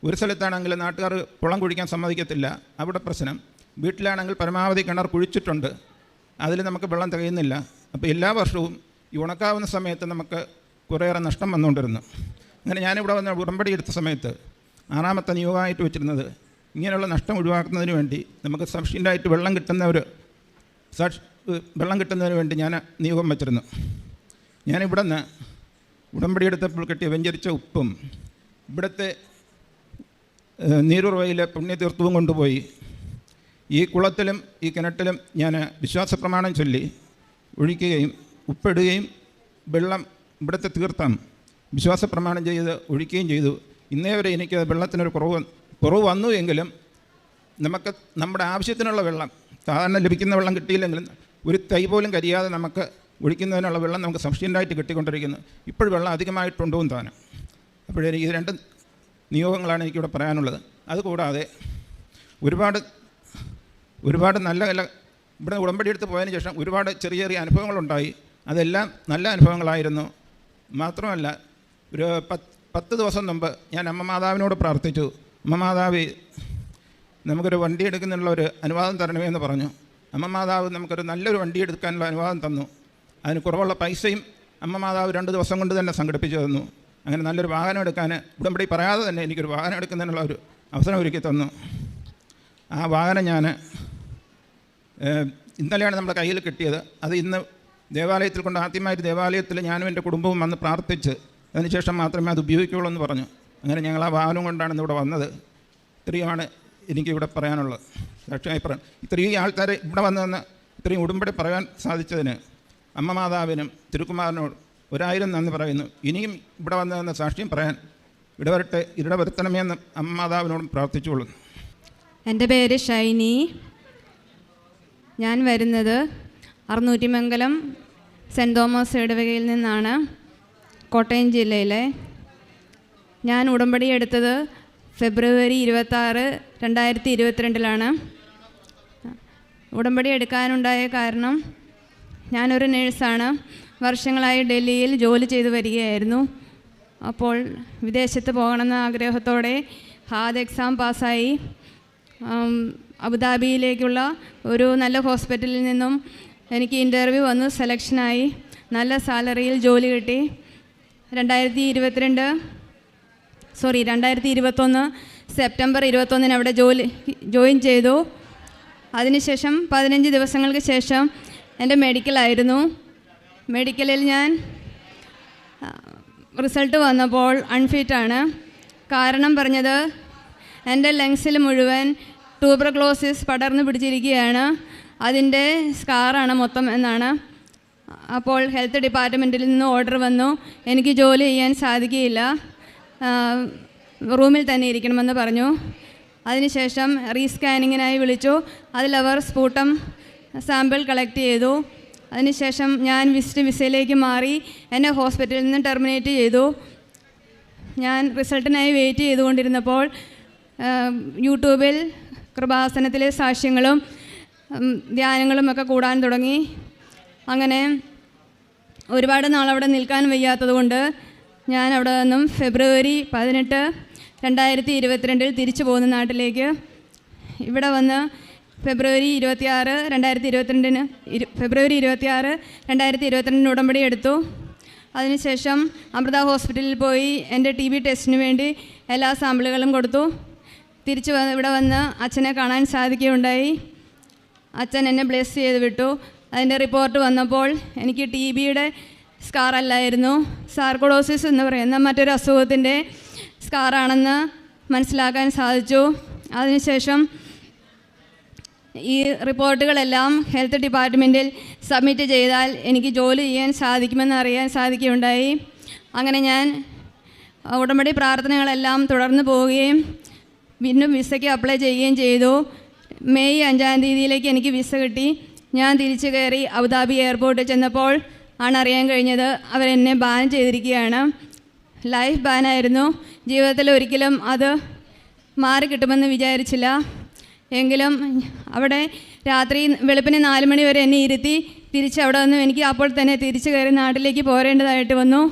S5: ഒരു സ്ഥലത്താണെങ്കിൽ നാട്ടുകാർ കുളം കുഴിക്കാൻ സമ്മതിക്കത്തില്ല, അവിടെ പ്രശ്നം. വീട്ടിലാണെങ്കിൽ പരമാവധി കിണർ കുഴിച്ചിട്ടുണ്ട്, അതിൽ നമുക്ക് വെള്ളം തികയുന്നില്ല. അപ്പോൾ എല്ലാ വർഷവും ഈ ഉണക്കാവുന്ന സമയത്ത് നമുക്ക് കുറേയേറെ നഷ്ടം വന്നുകൊണ്ടിരുന്നു. അങ്ങനെ ഞാനിവിടെ വന്ന് ഉടമ്പടി എടുത്ത സമയത്ത് 6ാമത്തെ നിയോഗമായിട്ട് വെച്ചിരുന്നത് ഇങ്ങനെയുള്ള നഷ്ടം ഒഴിവാക്കുന്നതിന് വേണ്ടി നമുക്ക് സഫിഷ്യൻ്റായിട്ട് വെള്ളം കിട്ടുന്നതിന് വേണ്ടി ഞാൻ നിയോഗം വച്ചിരുന്നു. ഞാനിവിടെ നിന്ന് ഉടമ്പടി എടുത്തപ്പോൾ കിട്ടിയ വെഞ്ചരിച്ച ഉപ്പും ഇവിടുത്തെ നീരുറവയിലെ പുണ്യതീർത്ഥവും കൊണ്ടുപോയി ഈ കുളത്തിലും ഈ കിണറ്റിലും ഞാൻ വിശ്വാസപ്രമാണം ചൊല്ലി ഒഴിക്കുകയും ഉപ്പിടുകയും വെള്ളം ഇവിടുത്തെ തീർത്ഥം വിശ്വാസപ്രമാണം ചെയ്ത് ഒഴിക്കുകയും ചെയ്തു. ഇന്നേ വരെ എനിക്ക് വെള്ളത്തിനൊരു കുറവ് വന്നു എങ്കിലും നമുക്ക് നമ്മുടെ ആവശ്യത്തിനുള്ള വെള്ളം, സാധാരണ ലഭിക്കുന്ന വെള്ളം കിട്ടിയില്ലെങ്കിലും ഒരു തൈ പോലും കരിയാതെ നമുക്ക് ഒഴിക്കുന്നതിനുള്ള വെള്ളം നമുക്ക് സഫിഷ്യൻ്റായിട്ട് കിട്ടിക്കൊണ്ടിരിക്കുന്നു. ഇപ്പോഴും വെള്ളം അധികമായിട്ടുണ്ടോന്ന് താനും. അപ്പോഴെനിക്ക് ഇത് 2 നിയോഗങ്ങളാണ് എനിക്കിവിടെ പറയാനുള്ളത്. അതുകൂടാതെ ഒരുപാട് നല്ല ഇവിടെ ഉടമ്പടി എടുത്ത് പോയതിന് ശേഷം ഒരുപാട് ചെറിയ അനുഭവങ്ങളുണ്ടായി. അതെല്ലാം നല്ല അനുഭവങ്ങളായിരുന്നു. മാത്രമല്ല ഒരു 10 ദിവസം മുമ്പ് ഞാൻ അമ്മ മാതാവിനോട് പ്രാർത്ഥിച്ചു. അമ്മ മാതാവ് നമുക്കൊരു വണ്ടി എടുക്കുന്നതിനുള്ള ഒരു അനുവാദം തരണമേ എന്ന് പറഞ്ഞു. അമ്മ മാതാവ് നമുക്കൊരു നല്ലൊരു വണ്ടി എടുക്കാനുള്ള അനുവാദം തന്നു. അതിന് കുറവുള്ള പൈസയും അമ്മ മാതാവ് 2 ദിവസം കൊണ്ട് തന്നെ സംഘടിപ്പിച്ചു തന്നു. അങ്ങനെ നല്ലൊരു വാഹനം എടുക്കാൻ ഉടമ്പടി പറയാതെ തന്നെ എനിക്കൊരു വാഹനം എടുക്കുന്നതിനുള്ള ഒരു അവസരം ഒരുക്കി തന്നു. ആ വാഹനം ഞാൻ ഇന്നലെയാണ് നമ്മുടെ കയ്യിൽ കിട്ടിയത്. അത് ഇന്ന് ദേവാലയത്തിൽ കൊണ്ട് ആദ്യമായിട്ട് ദേവാലയത്തിൽ ഞാനും എൻ്റെ കുടുംബവും വന്ന് പ്രാർത്ഥിച്ച് അതിനുശേഷം മാത്രമേ അത് ഉപയോഗിക്കുകയുള്ളൂ എന്ന് പറഞ്ഞു. അങ്ങനെ ഞങ്ങൾ ആ വാഹനം കൊണ്ടാണ് ഇന്നിവിടെ വന്നത്. ഇത്രയുമാണ് എനിക്കിവിടെ പറയാനുള്ളത്. സാക്ഷിയായി പറയാം, ഇത്രയും ആൾക്കാരെ ഇവിടെ വന്ന് ഇത്രയും ഉടമ്പടി പറയാൻ സാധിച്ചതിന് അമ്മ മാതാവിനും തിരുക്കുമാരനോട് 1000 നന്ദി പറയുന്നു. ഇനിയും ഇവിടെ വന്നതെന്ന സാക്ഷ്യം പറയാൻ ഇടവരുത്തണമേ എന്ന് മാതാവിനോടും പ്രാർത്ഥിച്ചുകൊള്ളു.
S6: എൻ്റെ പേര് ഷൈനി. ഞാൻ വരുന്നത് അറുന്നൂറ്റിമംഗലം സെൻറ് തോമസ് ഇടവകയിൽ നിന്നാണ്, കോട്ടയം ജില്ലയിലെ. ഞാൻ ഉടമ്പടി എടുത്തത് ഫെബ്രുവരി 26, 2022 ഉടമ്പടി എടുക്കാനുണ്ടായ കാരണം, ഞാനൊരു നേഴ്സാണ്. വർഷങ്ങളായി ഡൽഹിയിൽ ജോലി ചെയ്തു വരികയായിരുന്നു. അപ്പോൾ വിദേശത്ത് പോകണമെന്ന ആഗ്രഹത്തോടെ ഹാദ് എക്സാം പാസ്സായി അബുദാബിയിലേക്കുള്ള ഒരു നല്ല ഹോസ്പിറ്റലിൽ നിന്നും എനിക്ക് ഇൻ്റർവ്യൂ വന്നു, സെലക്ഷനായി, നല്ല സാലറിയിൽ ജോലി കിട്ടി. 2021 സെപ്റ്റംബർ 21 അവിടെ ജോയിൻ ചെയ്തു. അതിനുശേഷം 15 ദിവസങ്ങൾക്ക് ശേഷം എൻ്റെ മെഡിക്കലായിരുന്നു. മെഡിക്കലിൽ ഞാൻ റിസൾട്ട് വന്നപ്പോൾ അൺഫിറ്റാണ്. കാരണം പറഞ്ഞത് എൻ്റെ ലങ്സിൽ മുഴുവൻ ട്യൂബർക്ലോസിസ് പടർന്നു പിടിച്ചിരിക്കുകയാണ്, അതിൻ്റെ സ്കാറാണ് മൊത്തം എന്നാണ്. അപ്പോൾ ഹെൽത്ത് ഡിപ്പാർട്ട്മെൻറ്റിൽ നിന്ന് ഓർഡർ വന്നു, എനിക്ക് ജോലി ചെയ്യാൻ സാധിക്കുകയില്ല, റൂമിൽ തന്നെ ഇരിക്കണമെന്ന് പറഞ്ഞു. അതിനുശേഷം റീസ്കാനിങ്ങിനായി വിളിച്ചു. അതിലവർ സ്പൂട്ടം സാമ്പിൾ കളക്ട് ചെയ്തു. അതിനുശേഷം ഞാൻ വിസയിലേക്ക് മാറി. എന്നെ ഹോസ്പിറ്റലിൽ നിന്ന് ടെർമിനേറ്റ് ചെയ്തു. ഞാൻ റിസൾട്ടിനായി വെയിറ്റ് ചെയ്തുകൊണ്ടിരുന്നപ്പോൾ യൂട്യൂബിൽ കൃപാസനത്തിലെ സാക്ഷ്യങ്ങളും ധ്യാനങ്ങളുമൊക്കെ കൂടാൻ തുടങ്ങി. അങ്ങനെ ഒരുപാട് നാളവിടെ നിൽക്കാൻ വയ്യാത്തതുകൊണ്ട് ഞാൻ അവിടെ നിന്നും ഫെബ്രുവരി 18, 2022 തിരിച്ചു പോകുന്ന നാട്ടിലേക്ക്. ഇവിടെ വന്ന് ഫെബ്രുവരി 26, 2022 ഉടമ്പടി എടുത്തു. അതിനുശേഷം അമൃത ഹോസ്പിറ്റലിൽ പോയി എൻ്റെ TB ടെസ്റ്റിന് വേണ്ടി എല്ലാ സാമ്പിളുകളും കൊടുത്തു. തിരിച്ച് ഇവിടെ വന്ന് അച്ഛനെ കാണാൻ സാധിക്കുകയുണ്ടായി. അച്ഛൻ എന്നെ ബ്ലെസ് ചെയ്ത് വിട്ടു. അതിൻ്റെ റിപ്പോർട്ട് വന്നപ്പോൾ എനിക്ക് TBയുടെ സ്കാറല്ലായിരുന്നു, സാർക്കോഡോസിസ് എന്ന് പറയുന്ന മറ്റൊരു അസുഖത്തിൻ്റെ സ്കാറാണെന്ന് മനസ്സിലാക്കാൻ സാധിച്ചു. അതിനുശേഷം ഈ റിപ്പോർട്ടുകളെല്ലാം ഹെൽത്ത് ഡിപ്പാർട്ട്മെൻറ്റിൽ സബ്മിറ്റ് ചെയ്താൽ എനിക്ക് ജോലി ചെയ്യാൻ സാധിക്കുമെന്ന് അറിയാൻ സാധിക്കുകയുണ്ടായി. അങ്ങനെ ഞാൻ ഉടമ്പടി പ്രാർത്ഥനകളെല്ലാം തുടർന്ന് പോവുകയും വീണ്ടും വിസയ്ക്ക് അപ്ലൈ ചെയ്യുകയും ചെയ്തു. മെയ് 5 തീയതിയിലേക്ക് എനിക്ക് വിസ കിട്ടി. ഞാൻ തിരിച്ചു കയറി അബുദാബി എയർപോർട്ടിൽ ചെന്നപ്പോൾ ആണ് അറിയാൻ കഴിഞ്ഞത് അവരെന്നെ ബാൻ ചെയ്തിരിക്കുകയാണ്. ലൈഫ് ബാനായിരുന്നു. ജീവിതത്തിൽ ഒരിക്കലും അത് മാറി കിട്ടുമെന്ന് വിചാരിച്ചില്ല. എങ്കിലും അവിടെ രാത്രി വെളുപ്പിന് 4 മണി വരെ എന്നെ ഇരുത്തി തിരിച്ച് അവിടെ വന്നു. എനിക്ക് അപ്പോൾ തന്നെ തിരിച്ചു കയറി നാട്ടിലേക്ക് പോരേണ്ടതായിട്ട് വന്നു.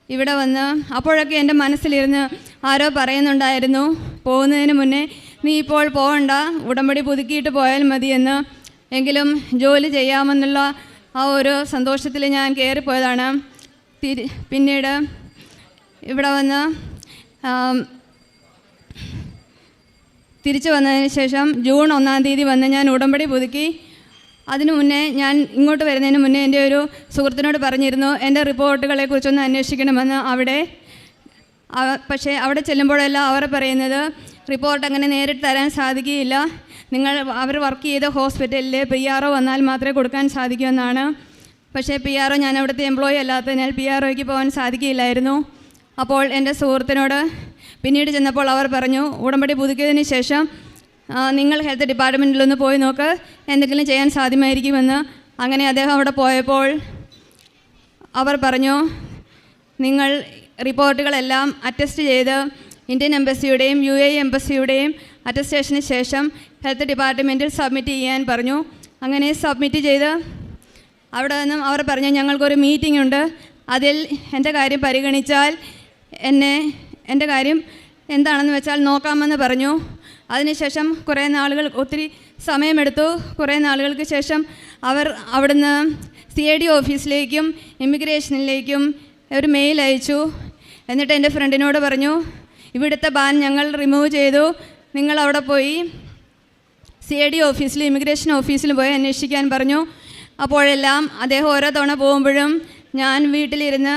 S6: ഇവിടെ വന്ന് അപ്പോഴൊക്കെ എൻ്റെ മനസ്സിലിരുന്ന് ആരോ പറയുന്നുണ്ടായിരുന്നു, പോകുന്നതിന് മുന്നേ നീ ഇപ്പോൾ പോകണ്ട, ഉടമ്പടി പുതുക്കിയിട്ട് പോയാൽ മതിയെന്ന്. എങ്കിലും ജോലി ചെയ്യാമെന്നുള്ള ആ ഒരു സന്തോഷത്തിൽ ഞാൻ കയറിപ്പോയതാണ്. പിന്നീട് ഇവിടെ വന്ന് തിരിച്ചു വന്നതിന് ശേഷം ജൂൺ 1 തീയതി വന്ന് ഞാൻ ഉടമ്പടി പുതുക്കി. അതിനു മുന്നേ ഞാൻ ഇങ്ങോട്ട് വരുന്നതിന് മുന്നേ എൻ്റെ ഒരു സുഹൃത്തിനോട് പറഞ്ഞിരുന്നു എൻ്റെ റിപ്പോർട്ടുകളെക്കുറിച്ചൊന്ന് അന്വേഷിക്കണമെന്ന് അവിടെ. പക്ഷേ അവിടെ ചെല്ലുമ്പോഴെല്ലാം അവർ പറയുന്നത് റിപ്പോർട്ട് അങ്ങനെ നേരിട്ട് തരാൻ സാധിക്കുകയില്ല, അവർ വർക്ക് ചെയ്ത ഹോസ്പിറ്റലിൽ PRO വന്നാൽ മാത്രമേ കൊടുക്കാൻ സാധിക്കൂ എന്നാണ്. പക്ഷേ PRO ഞാൻ അവിടുത്തെ എംപ്ലോയി അല്ലാത്തതിനാൽ PROയ്ക്ക് പോകാൻ സാധിക്കില്ലായിരുന്നു. അപ്പോൾ എൻ്റെ സുഹൃത്തിനോട് പിന്നീട് ചെന്നപ്പോൾ അവർ പറഞ്ഞു, ഉടമ്പടി പുതുക്കിയതിന് ശേഷം നിങ്ങൾ ഹെൽത്ത് ഡിപ്പാർട്ട്മെൻറ്റിലൊന്ന് പോയി നോക്ക്, എന്തെങ്കിലും ചെയ്യാൻ സാധ്യമായിരിക്കുമെന്ന്. അങ്ങനെ അദ്ദേഹം അവിടെ പോയപ്പോൾ അവർ പറഞ്ഞു, നിങ്ങൾ റിപ്പോർട്ടുകളെല്ലാം അറ്റസ്റ്റ് ചെയ്ത് ഇന്ത്യൻ എംബസിയുടെയും UAE എംബസിയുടെയും അറ്റസ്റ്റേഷന് ശേഷം ഹെൽത്ത് ഡിപ്പാർട്ട്മെൻറ്റിൽ സബ്മിറ്റ് ചെയ്യാൻ പറഞ്ഞു. അങ്ങനെ സബ്മിറ്റ് ചെയ്ത് അവിടെ നിന്നും അവർ പറഞ്ഞു, ഞങ്ങൾക്കൊരു മീറ്റിംഗ് ഉണ്ട്, അതിൽ എൻ്റെ കാര്യം പരിഗണിച്ചാൽ എൻ്റെ കാര്യം എന്താണെന്ന് വെച്ചാൽ നോക്കാമെന്ന് പറഞ്ഞു. അതിനുശേഷം കുറേ നാളുകൾ, ഒത്തിരി സമയമെടുത്തു. കുറേ നാളുകൾക്ക് ശേഷം അവർ അവിടുന്ന് CID ഓഫീസിലേക്കും ഇമിഗ്രേഷനിലേക്കും ഒരു മെയിൽ അയച്ചു. എന്നിട്ട് എൻ്റെ ഫ്രണ്ടിനോട് പറഞ്ഞു, ഇവിടുത്തെ ബാൻ ഞങ്ങൾ റിമൂവ് ചെയ്തു, നിങ്ങൾ അവിടെ പോയി CID ഓഫീസിലും ഇമിഗ്രേഷൻ ഓഫീസിലും പോയി അന്വേഷിക്കാൻ പറഞ്ഞു. അപ്പോഴെല്ലാം അദ്ദേഹം ഓരോ തവണ പോകുമ്പോഴും ഞാൻ വീട്ടിലിരുന്ന്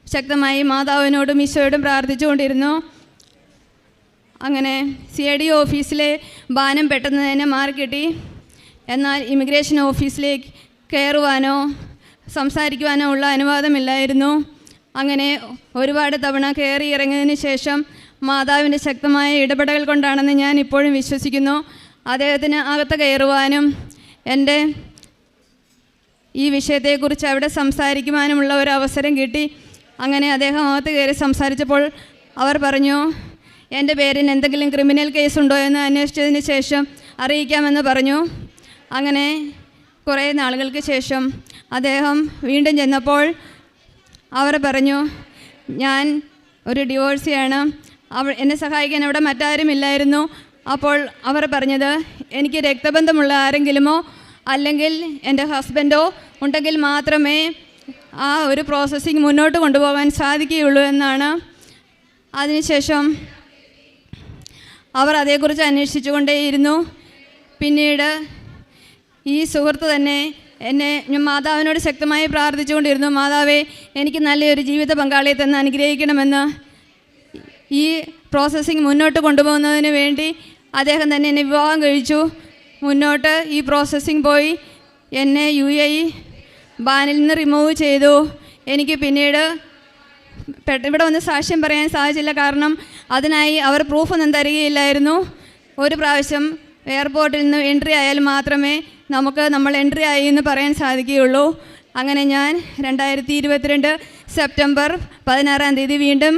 S6: ശക്തമായി മാതാവിനോടും ഈശോയോടും പ്രാർത്ഥിച്ചുകൊണ്ടിരുന്നു. അങ്ങനെ CID ഓഫീസിലെ ബാനം പെട്ടെന്ന് തന്നെ മാറിക്കിട്ടി. എന്നാൽ ഇമിഗ്രേഷൻ ഓഫീസിലേക്ക് കയറുവാനോ സംസാരിക്കുവാനോ ഉള്ള അനുവാദമില്ലായിരുന്നു. അങ്ങനെ ഒരുപാട് തവണ കയറി ഇറങ്ങിയതിന് ശേഷം മാതാവിൻ്റെ ശക്തമായ ഇടപെടൽ കൊണ്ടാണെന്ന് ഞാൻ ഇപ്പോഴും വിശ്വസിക്കുന്നു. അദ്ദേഹത്തിന് അകത്ത് കയറുവാനും എൻ്റെ ഈ വിഷയത്തെക്കുറിച്ച് അവിടെ സംസാരിക്കുവാനുമുള്ള ഒരു അവസരം കിട്ടി. അങ്ങനെ അദ്ദേഹം അകത്ത് കയറി സംസാരിച്ചപ്പോൾ അവർ പറഞ്ഞു, എൻ്റെ പേരിന് എന്തെങ്കിലും ക്രിമിനൽ കേസുണ്ടോ എന്ന് അന്വേഷിച്ചതിന് ശേഷം അറിയിക്കാമെന്ന് പറഞ്ഞു. അങ്ങനെ കുറേ നാളുകൾക്ക് ശേഷം അദ്ദേഹം വീണ്ടും ചെന്നപ്പോൾ അവർ പറഞ്ഞു, ഞാൻ ഒരു ഡിവോഴ്സിയാണ്, എന്നെ സഹായിക്കാൻ അവിടെ മറ്റാരുമില്ലായിരുന്നു. അപ്പോൾ അവർ പറഞ്ഞത്, എനിക്ക് രക്തബന്ധമുള്ള ആരെങ്കിലുമോ അല്ലെങ്കിൽ എൻ്റെ ഹസ്ബൻഡോ ഉണ്ടെങ്കിൽ മാത്രമേ ആ ഒരു പ്രോസസ്സിങ് മുന്നോട്ട് കൊണ്ടുപോകാൻ സാധിക്കുകയുള്ളൂ എന്നാണ്. അതിനുശേഷം അവർ അതേക്കുറിച്ച് അന്വേഷിച്ചു കൊണ്ടേയിരുന്നു. പിന്നീട് ഈ സുഹൃത്ത് തന്നെ ഞാൻ മാതാവിനോട് ശക്തമായി പ്രാർത്ഥിച്ചുകൊണ്ടിരുന്നു, മാതാവേ എനിക്ക് നല്ലൊരു ജീവിത പങ്കാളിയെ തന്നെ അനുഗ്രഹിക്കണമെന്ന്. ഈ പ്രോസസ്സിങ് മുന്നോട്ട് കൊണ്ടുപോകുന്നതിന് വേണ്ടി അദ്ദേഹം തന്നെ എന്നെ വിവാഹം കഴിച്ചു. മുന്നോട്ട് ഈ പ്രോസസ്സിങ് പോയി എന്നെ UAE ബാനിൽ നിന്ന് റിമൂവ് ചെയ്തു. എനിക്ക് പിന്നീട് ഇവിടെ വന്ന് സാക്ഷ്യം പറയാൻ സാധിച്ചില്ല, കാരണം അതിനായി അവർ പ്രൂഫൊന്നും തരികയില്ലായിരുന്നു. ഒരു പ്രാവശ്യം എയർപോർട്ടിൽ നിന്ന് എൻട്രി ആയാൽ മാത്രമേ നമ്മൾ എൻട്രി ആയി എന്ന് പറയാൻ സാധിക്കുകയുള്ളൂ. അങ്ങനെ ഞാൻ 2022 സെപ്റ്റംബർ 16 വീണ്ടും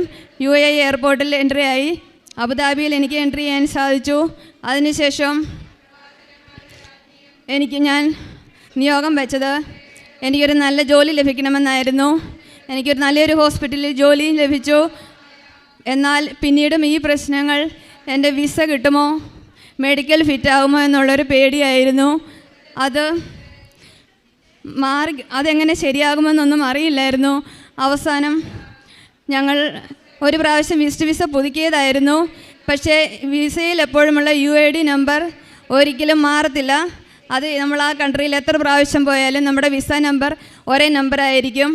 S6: UAE എയർപോർട്ടിൽ എൻട്രി ആയി. അബുദാബിയിൽ എനിക്ക് എൻട്രി ചെയ്യാൻ സാധിച്ചു. അതിനുശേഷം ഞാൻ നിയോഗം വെച്ചത് എനിക്കൊരു നല്ല ജോലി ലഭിക്കണമെന്നായിരുന്നു. എനിക്കൊരു നല്ലൊരു ഹോസ്പിറ്റലിൽ ജോലിയും ലഭിച്ചു. എന്നാൽ പിന്നീടും ഈ പ്രശ്നങ്ങൾ, എൻ്റെ വിസ കിട്ടുമോ, മെഡിക്കൽ ഫിറ്റാകുമോ എന്നുള്ളൊരു പേടിയായിരുന്നു. അതെങ്ങനെ ശരിയാകുമെന്നൊന്നും അറിയില്ലായിരുന്നു. അവസാനം ഞങ്ങൾ ഒരു പ്രാവശ്യം വിസ പുതുക്കിയതായിരുന്നു. പക്ഷേ വിസയിൽ എപ്പോഴുമുള്ള UID നമ്പർ ഒരിക്കലും മാറത്തില്ല. അത് നമ്മൾ ആ കൺട്രിയിൽ എത്ര പ്രാവശ്യം പോയാലും നമ്മുടെ വിസ നമ്പർ ഒരേ നമ്പറായിരിക്കും.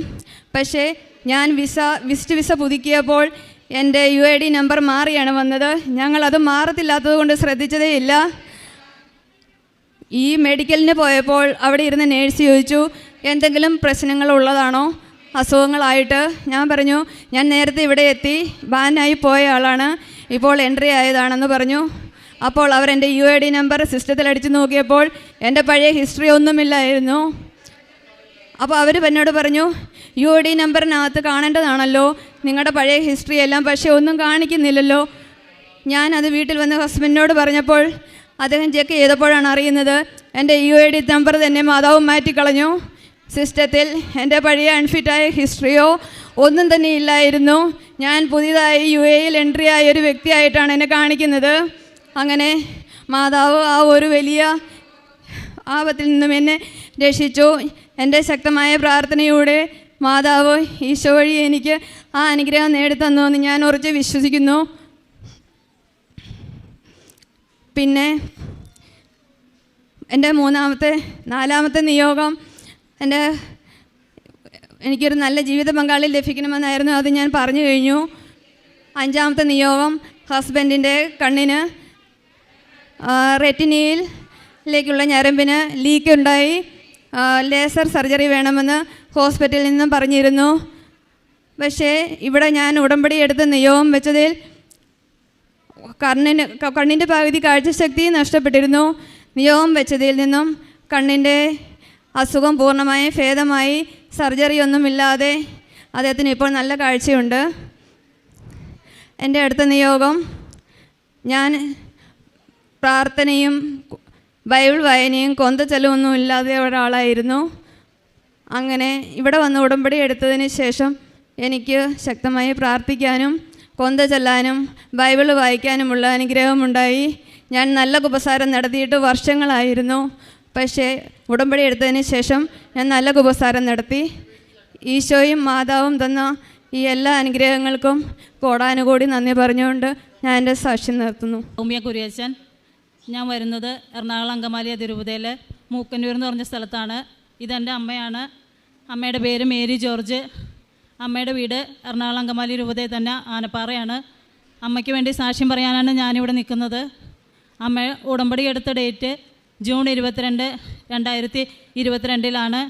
S6: പക്ഷേ ഞാൻ വിസ പുതുക്കിയപ്പോൾ എൻ്റെ UID നമ്പർ മാറിയാണ് വന്നത്. ഞങ്ങളത് മാറത്തില്ലാത്തത് കൊണ്ട് ശ്രദ്ധിച്ചതേയില്ല. ഈ മെഡിക്കലിന് പോയപ്പോൾ അവിടെ ഇരുന്ന് നേഴ്സ് ചോദിച്ചു, എന്തെങ്കിലും പ്രശ്നങ്ങളുള്ളതാണോ, അസുഖങ്ങളായിട്ട്? ഞാൻ പറഞ്ഞു, ഞാൻ നേരത്തെ ഇവിടെ എത്തി ബാനായി പോയ ആളാണ്, ഇപ്പോൾ എൻട്രി ആയതാണെന്ന് പറഞ്ഞു. അപ്പോൾ അവർ എൻ്റെ UID നമ്പർ സിസ്റ്റത്തിൽ അടിച്ചു നോക്കിയപ്പോൾ എൻ്റെ പഴയ ഹിസ്റ്ററി ഒന്നുമില്ലായിരുന്നു. അപ്പോൾ അവർ എന്നോട് പറഞ്ഞു, UID നമ്പറിനകത്ത് കാണേണ്ടതാണല്ലോ നിങ്ങളുടെ പഴയ ഹിസ്റ്ററി എല്ലാം, പക്ഷേ ഒന്നും കാണിക്കുന്നില്ലല്ലോ. ഞാനത് വീട്ടിൽ വന്ന് ഹസ്ബൻഡിനോട് പറഞ്ഞപ്പോൾ അദ്ദേഹം ചെക്ക് ചെയ്തപ്പോഴാണ് അറിയുന്നത് എൻ്റെ UID നമ്പർ തന്നെ മാതാവ് മാറ്റിക്കളഞ്ഞു. സിസ്റ്റത്തിൽ എൻ്റെ പഴയ അൺഫിറ്റായ ഹിസ്റ്ററിയോ ഒന്നും തന്നെ ഇല്ലായിരുന്നു. ഞാൻ പുതിയതായി UAEയിൽ എൻട്രി ആയ ഒരു വ്യക്തിയായിട്ടാണ് എന്നെ കാണിക്കുന്നത്. അങ്ങനെ മാതാവ് ആ ഒരു വലിയ ആപത്തിൽ നിന്നും എന്നെ രക്ഷിച്ചു. എൻ്റെ ശക്തമായ പ്രാർത്ഥനയോടെ മാതാവ് ഈശോ വഴി എനിക്ക് ആ അനുഗ്രഹം നേടിത്തന്നു എന്ന് ഞാൻ ഉറച്ച് വിശ്വസിക്കുന്നു. പിന്നെ എൻ്റെ നാലാമത്തെ നിയോഗം എനിക്കൊരു നല്ല ജീവിത പങ്കാളി ലഭിക്കണമെന്നായിരുന്നു. അത് ഞാൻ പറഞ്ഞു കഴിഞ്ഞു. 5ാമത്തെ നിയോഗം ഹസ്ബൻഡിൻ്റെ കണ്ണിന് റെറ്റിനയിലേക്കുള്ള ഞരമ്പിന് ലീക്ക് ഉണ്ടായി, ലേസർ സർജറി വേണമെന്ന് ഹോസ്പിറ്റലിൽ നിന്നും പറഞ്ഞിരുന്നു. പക്ഷേ ഇവിടെ ഞാൻ ഉടമ്പടി എടുത്ത് നിയോഗം വെച്ചതിൽ കണ്ണിൻ്റെ പകുതി കാഴ്ചശക്തി നഷ്ടപ്പെട്ടിരുന്നു. നിയോഗം വെച്ചതിൽ നിന്നും കണ്ണിൻ്റെ അസുഖം പൂർണ്ണമായും ഭേദമായി, സർജറി ഒന്നുമില്ലാതെ അദ്ദേഹത്തിന് ഇപ്പോൾ നല്ല കാഴ്ചയുണ്ട്. എൻ്റെ അടുത്ത നിയോഗം, ഞാൻ പ്രാർത്ഥനയും ബൈബിൾ വായനയും കൊന്തച്ചെലവൊന്നും ഇല്ലാതെ ഒരാളായിരുന്നു. അങ്ങനെ ഇവിടെ വന്ന് ഉടമ്പടി എടുത്തതിന് ശേഷം എനിക്ക് ശക്തമായി പ്രാർത്ഥിക്കാനും കൊന്ത ചൊല്ലാനും ബൈബിൾ വായിക്കാനുമുള്ള അനുഗ്രഹമുണ്ടായി. ഞാൻ നല്ല കുമ്പസാരം നടത്തിയിട്ട് വർഷങ്ങളായിരുന്നു. പക്ഷേ ഉടമ്പടി എടുത്തതിന് ശേഷം ഞാൻ നല്ല കുമ്പസാരം നടത്തി. ഈശോയും മാതാവും തന്ന ഈ എല്ലാ അനുഗ്രഹങ്ങൾക്കും കോടാനുകോടി നന്ദി പറഞ്ഞുകൊണ്ട് ഞാൻ എൻ്റെ സാക്ഷ്യം നിർത്തുന്നു.
S7: സൗമ്യ കുര്യച്ചൻ. ഞാൻ വരുന്നത് എറണാകുളം അങ്കമാലി അതിരൂപതയിലെ മൂക്കന്നൂർ എന്ന് പറഞ്ഞ സ്ഥലത്താണ്. ഇതെൻ്റെ അമ്മയാണ്. അമ്മയുടെ പേര് മേരി ജോർജ്. അമ്മയുടെ വീട് എറണാകുളം അങ്കമാലി രൂപതയിൽ തന്നെ ആനപ്പാറയാണ്. അമ്മയ്ക്ക് വേണ്ടി സാക്ഷ്യം പറയാനാണ് ഞാനിവിടെ നിൽക്കുന്നത്. അമ്മ ഉടമ്പടി എടുത്ത ഡേറ്റ് ജൂൺ 22, 2022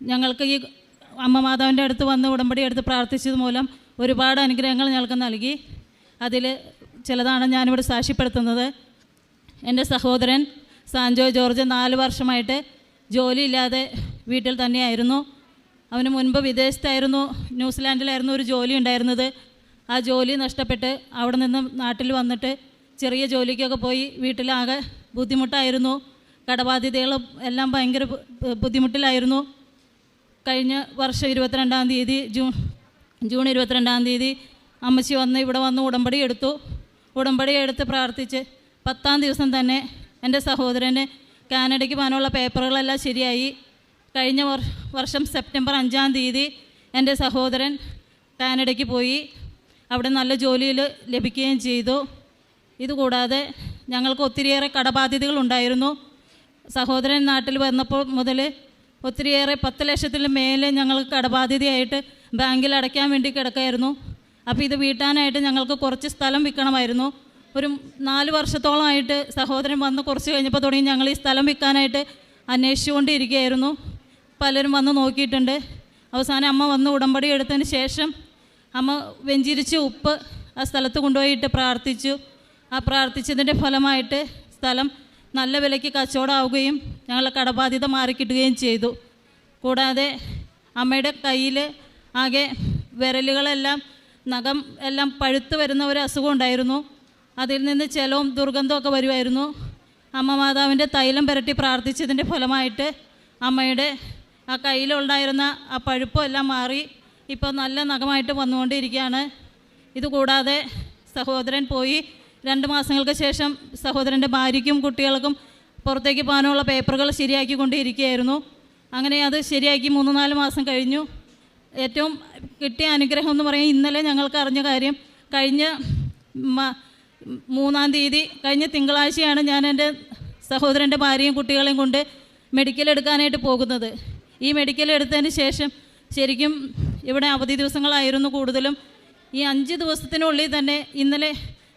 S7: ഞങ്ങൾക്ക് ഈ അമ്മ മാതാവിൻ്റെ അടുത്ത് വന്ന് ഉടമ്പടി എടുത്ത് പ്രാർത്ഥിച്ചത് മൂലം ഒരുപാട് അനുഗ്രഹങ്ങൾ ഞങ്ങൾക്ക് നൽകി. അതിൽ ചിലതാണ് ഞാനിവിടെ സാക്ഷ്യപ്പെടുത്തുന്നത്. എൻ്റെ സഹോദരൻ സാൻജോ ജോർജ് 4 വർഷമായിട്ട് ജോലിയില്ലാതെ വീട്ടിൽ തന്നെയായിരുന്നു. അവന് മുൻപ് വിദേശത്തായിരുന്നു, ന്യൂസിലാൻഡിലായിരുന്നു ഒരു ജോലി ഉണ്ടായിരുന്നത്. ആ ജോലി നഷ്ടപ്പെട്ട് അവിടെ നിന്ന് നാട്ടിൽ വന്നിട്ട് ചെറിയ ജോലിക്കൊക്കെ പോയി വീട്ടിലാകെ ബുദ്ധിമുട്ടായിരുന്നു. കടബാധ്യതകളും എല്ലാം ഭയങ്കര ബുദ്ധിമുട്ടിലായിരുന്നു. കഴിഞ്ഞ വർഷം 22-ാം തീയതി ജൂൺ 22-ാം തീയതി അമ്മച്ചി വന്ന് ഇവിടെ വന്ന് ഉടമ്പടി എടുത്തു. ഉടമ്പടി എടുത്ത് പ്രാർത്ഥിച്ച് 10-ാം ദിവസം തന്നെ എൻ്റെ സഹോദരന് കാനഡയ്ക്ക് പോകാനുള്ള പേപ്പറുകളെല്ലാം ശരിയായി. കഴിഞ്ഞ വർഷം സെപ്റ്റംബർ 5-ാം തീയതി എൻ്റെ സഹോദരൻ കാനഡയ്ക്ക് പോയി. അവിടെ നല്ല ജോലിയിൽ ലഭിക്കുകയും ചെയ്തു. ഇതുകൂടാതെ ഞങ്ങൾക്ക് ഒത്തിരിയേറെ കടബാധ്യതകളുണ്ടായിരുന്നു. സഹോദരൻ നാട്ടിൽ വന്നപ്പോൾ മുതൽ ഒത്തിരിയേറെ 10 ലക്ഷത്തിന് മേലെ ഞങ്ങൾക്ക് കടബാധ്യതയായിട്ട് ബാങ്കിൽ അടയ്ക്കാൻ വേണ്ടി കിടക്കായിരുന്നു. അപ്പോൾ ഇത് വീട്ടാനായിട്ട് ഞങ്ങൾക്ക് കുറച്ച് സ്ഥലം വിൽക്കണമായിരുന്നു. ഒരു 4 വർഷത്തോളമായിട്ട് സഹോദരൻ വന്ന് കുറച്ച് കഴിഞ്ഞപ്പോൾ തുടങ്ങി ഞങ്ങൾ ഈ സ്ഥലം വിൽക്കാനായിട്ട് അന്വേഷിച്ചുകൊണ്ടിരിക്കുകയായിരുന്നു. പലരും വന്ന് നോക്കിയിട്ടുണ്ട്. അവസാനം അമ്മ വന്ന് ഉടമ്പടി എടുത്തതിന് ശേഷം അമ്മ വെഞ്ചിരിച്ച് ഉപ്പ് ആ സ്ഥലത്ത് കൊണ്ടുപോയിട്ട് പ്രാർത്ഥിച്ചു. ആ പ്രാർത്ഥിച്ചതിൻ്റെ ഫലമായിട്ട് സ്ഥലം നല്ല വിലയ്ക്ക് കച്ചവടമാവുകയും ഞങ്ങളുടെ കടബാധ്യത മാറിക്കിട്ടുകയും ചെയ്തു. കൂടാതെ അമ്മയുടെ കയ്യിൽ ആകെ വിരലുകളെല്ലാം നഖം എല്ലാം പഴുത്ത് വരുന്ന ഒരു അസുഖം ഉണ്ടായിരുന്നു. അതിൽ നിന്ന് ജലവും ദുർഗന്ധമൊക്കെ വരുമായിരുന്നു. അമ്മ മാതാവിൻ്റെ തൈലം പുരട്ടി പ്രാർത്ഥിച്ചതിൻ്റെ ഫലമായിട്ട് അമ്മയുടെ ആ കയ്യിലുണ്ടായിരുന്ന ആ പഴുപ്പും എല്ലാം മാറി ഇപ്പോൾ നല്ല നഖമായിട്ട് വന്നുകൊണ്ടിരിക്കുകയാണ്. ഇതുകൂടാതെ സഹോദരൻ പോയി 2 മാസങ്ങൾക്ക് ശേഷം സഹോദരൻ്റെ ഭാര്യയ്ക്കും കുട്ടികൾക്കും പുറത്തേക്ക് പോകാനുള്ള പേപ്പറുകൾ ശരിയാക്കിക്കൊണ്ടിരിക്കുകയായിരുന്നു. അങ്ങനെ അത് ശരിയാക്കി 3-4 മാസം കഴിഞ്ഞു. ഏറ്റവും കിട്ടിയ അനുഗ്രഹം എന്ന് പറയാൻ ഇന്നലെ ഞങ്ങൾക്ക് അറിഞ്ഞ കാര്യം, കഴിഞ്ഞ 3-ാം തീയതി കഴിഞ്ഞ തിങ്കളാഴ്ചയാണ് ഞാൻ എൻ്റെ സഹോദരൻ്റെ ഭാര്യയും കുട്ടികളെയും കൊണ്ട് മെഡിക്കൽ എടുക്കാനായിട്ട് പോകുന്നത്. ഈ മെഡിക്കൽ എടുത്തതിന് ശേഷം ശരിക്കും ഇവിടെ അവധി ദിവസങ്ങളായിരുന്നു കൂടുതലും. ഈ 5 ദിവസത്തിനുള്ളിൽ തന്നെ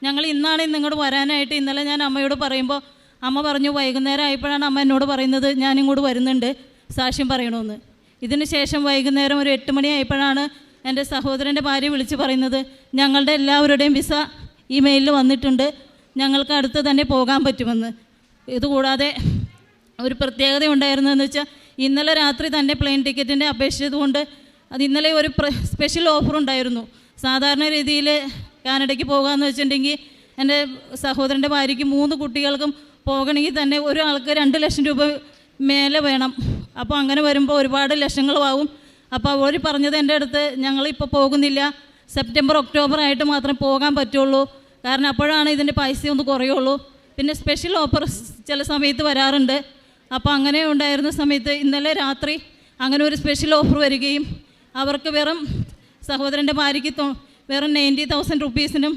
S7: ഞങ്ങൾ ഇന്നാണ് ഇങ്ങോട്ട് വരാനായിട്ട് ഇന്നലെ ഞാൻ അമ്മയോട് പറയുമ്പോൾ അമ്മ പറഞ്ഞു വൈകുന്നേരം ആയപ്പോഴാണ് അമ്മ എന്നോട് പറയുന്നത് ഞാനിങ്ങോട്ട് വരുന്നുണ്ട് സാക്ഷ്യം പറയണമെന്ന്. ഇതിന് ശേഷം വൈകുന്നേരം ഒരു 8 മണിയായപ്പോഴാണ് എൻ്റെ സഹോദരൻ്റെ ഭാര്യ വിളിച്ച് പറയുന്നത് ഞങ്ങളുടെ എല്ലാവരുടെയും വിസ ഇമെയിലിൽ വന്നിട്ടുണ്ട്, ഞങ്ങൾക്ക് അടുത്ത് തന്നെ പോകാൻ പറ്റുമെന്ന്. ഇതുകൂടാതെ ഒരു പ്രത്യേകത ഉണ്ടായിരുന്നതെന്ന് വെച്ചാൽ ഇന്നലെ രാത്രി തന്നെ പ്ലെയിൻ ടിക്കറ്റിൻ്റെ അപേക്ഷിച്ചതുകൊണ്ട് അത് ഇന്നലെ ഒരു സ്പെഷ്യൽ ഓഫർ ഉണ്ടായിരുന്നു. സാധാരണ രീതിയിൽ കാനഡയ്ക്ക് പോകാമെന്ന് വെച്ചിട്ടുണ്ടെങ്കിൽ എൻ്റെ സഹോദരൻ്റെ ഭാര്യയ്ക്ക് 3 കുട്ടികൾക്കും പോകണമെങ്കിൽ തന്നെ ഒരാൾക്ക് 2 ലക്ഷം രൂപ മേലെ വേണം. അപ്പോൾ അങ്ങനെ വരുമ്പോൾ ഒരുപാട് ലക്ഷങ്ങളാവും. അപ്പോൾ അവർ പറഞ്ഞത് എൻ്റെ അടുത്ത് ഞങ്ങളിപ്പോൾ പോകുന്നില്ല, സെപ്റ്റംബർ ഒക്ടോബർ ആയിട്ട് മാത്രമേ പോകാൻ പറ്റുള്ളൂ, കാരണം അപ്പോഴാണ് ഇതിൻ്റെ പൈസ ഒന്ന് കുറയുള്ളൂ. പിന്നെ സ്പെഷ്യൽ ഓഫർ ചില സമയത്ത് വരാറുണ്ട്. അപ്പോൾ അങ്ങനെ ഉണ്ടായിരുന്ന സമയത്ത് ഇന്നലെ രാത്രി അങ്ങനെ ഒരു സ്പെഷ്യൽ ഓഫർ വരികയും അവർക്ക് സഹോദരൻ്റെ ഭാര്യയ്ക്ക് വെറും 90,000 റുപ്പീസിനും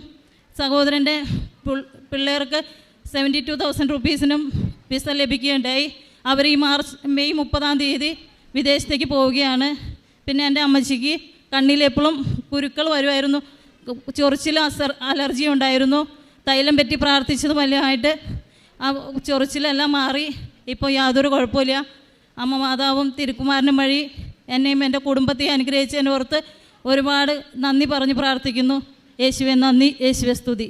S7: സഹോദരൻ്റെ പിള്ളേർക്ക് 72,000 റുപ്പീസിനും വിസ ലഭിക്കുകയുണ്ടായി. അവർ ഈ മെയ് 30-ാം തീയതി വിദേശത്തേക്ക് പോവുകയാണ്. പിന്നെ എൻ്റെ അമ്മച്ചിക്ക് കണ്ണിലെപ്പോഴും കുരുക്കൾ വരുമായിരുന്നു, ചൊറിച്ചിൽ അലർജി ഉണ്ടായിരുന്നു. തൈലം പറ്റി പ്രാർത്ഥിച്ചത് ഫലമായിട്ട് ആ ചൊറിച്ചിലെല്ലാം മാറി. ഇപ്പോൾ യാതൊരു കുഴപ്പമില്ല. അമ്മ മാതാവും തിരുക്കുമാരനും വഴി എന്നെയും എൻ്റെ കുടുംബത്തെ അനുഗ്രഹിച്ചതിനോർത്ത് ഒരുപാട് നന്ദി പറഞ്ഞ് പ്രാർത്ഥിക്കുന്നു. യേശുവേ നന്ദി, യേശുവേ സ്തുതി.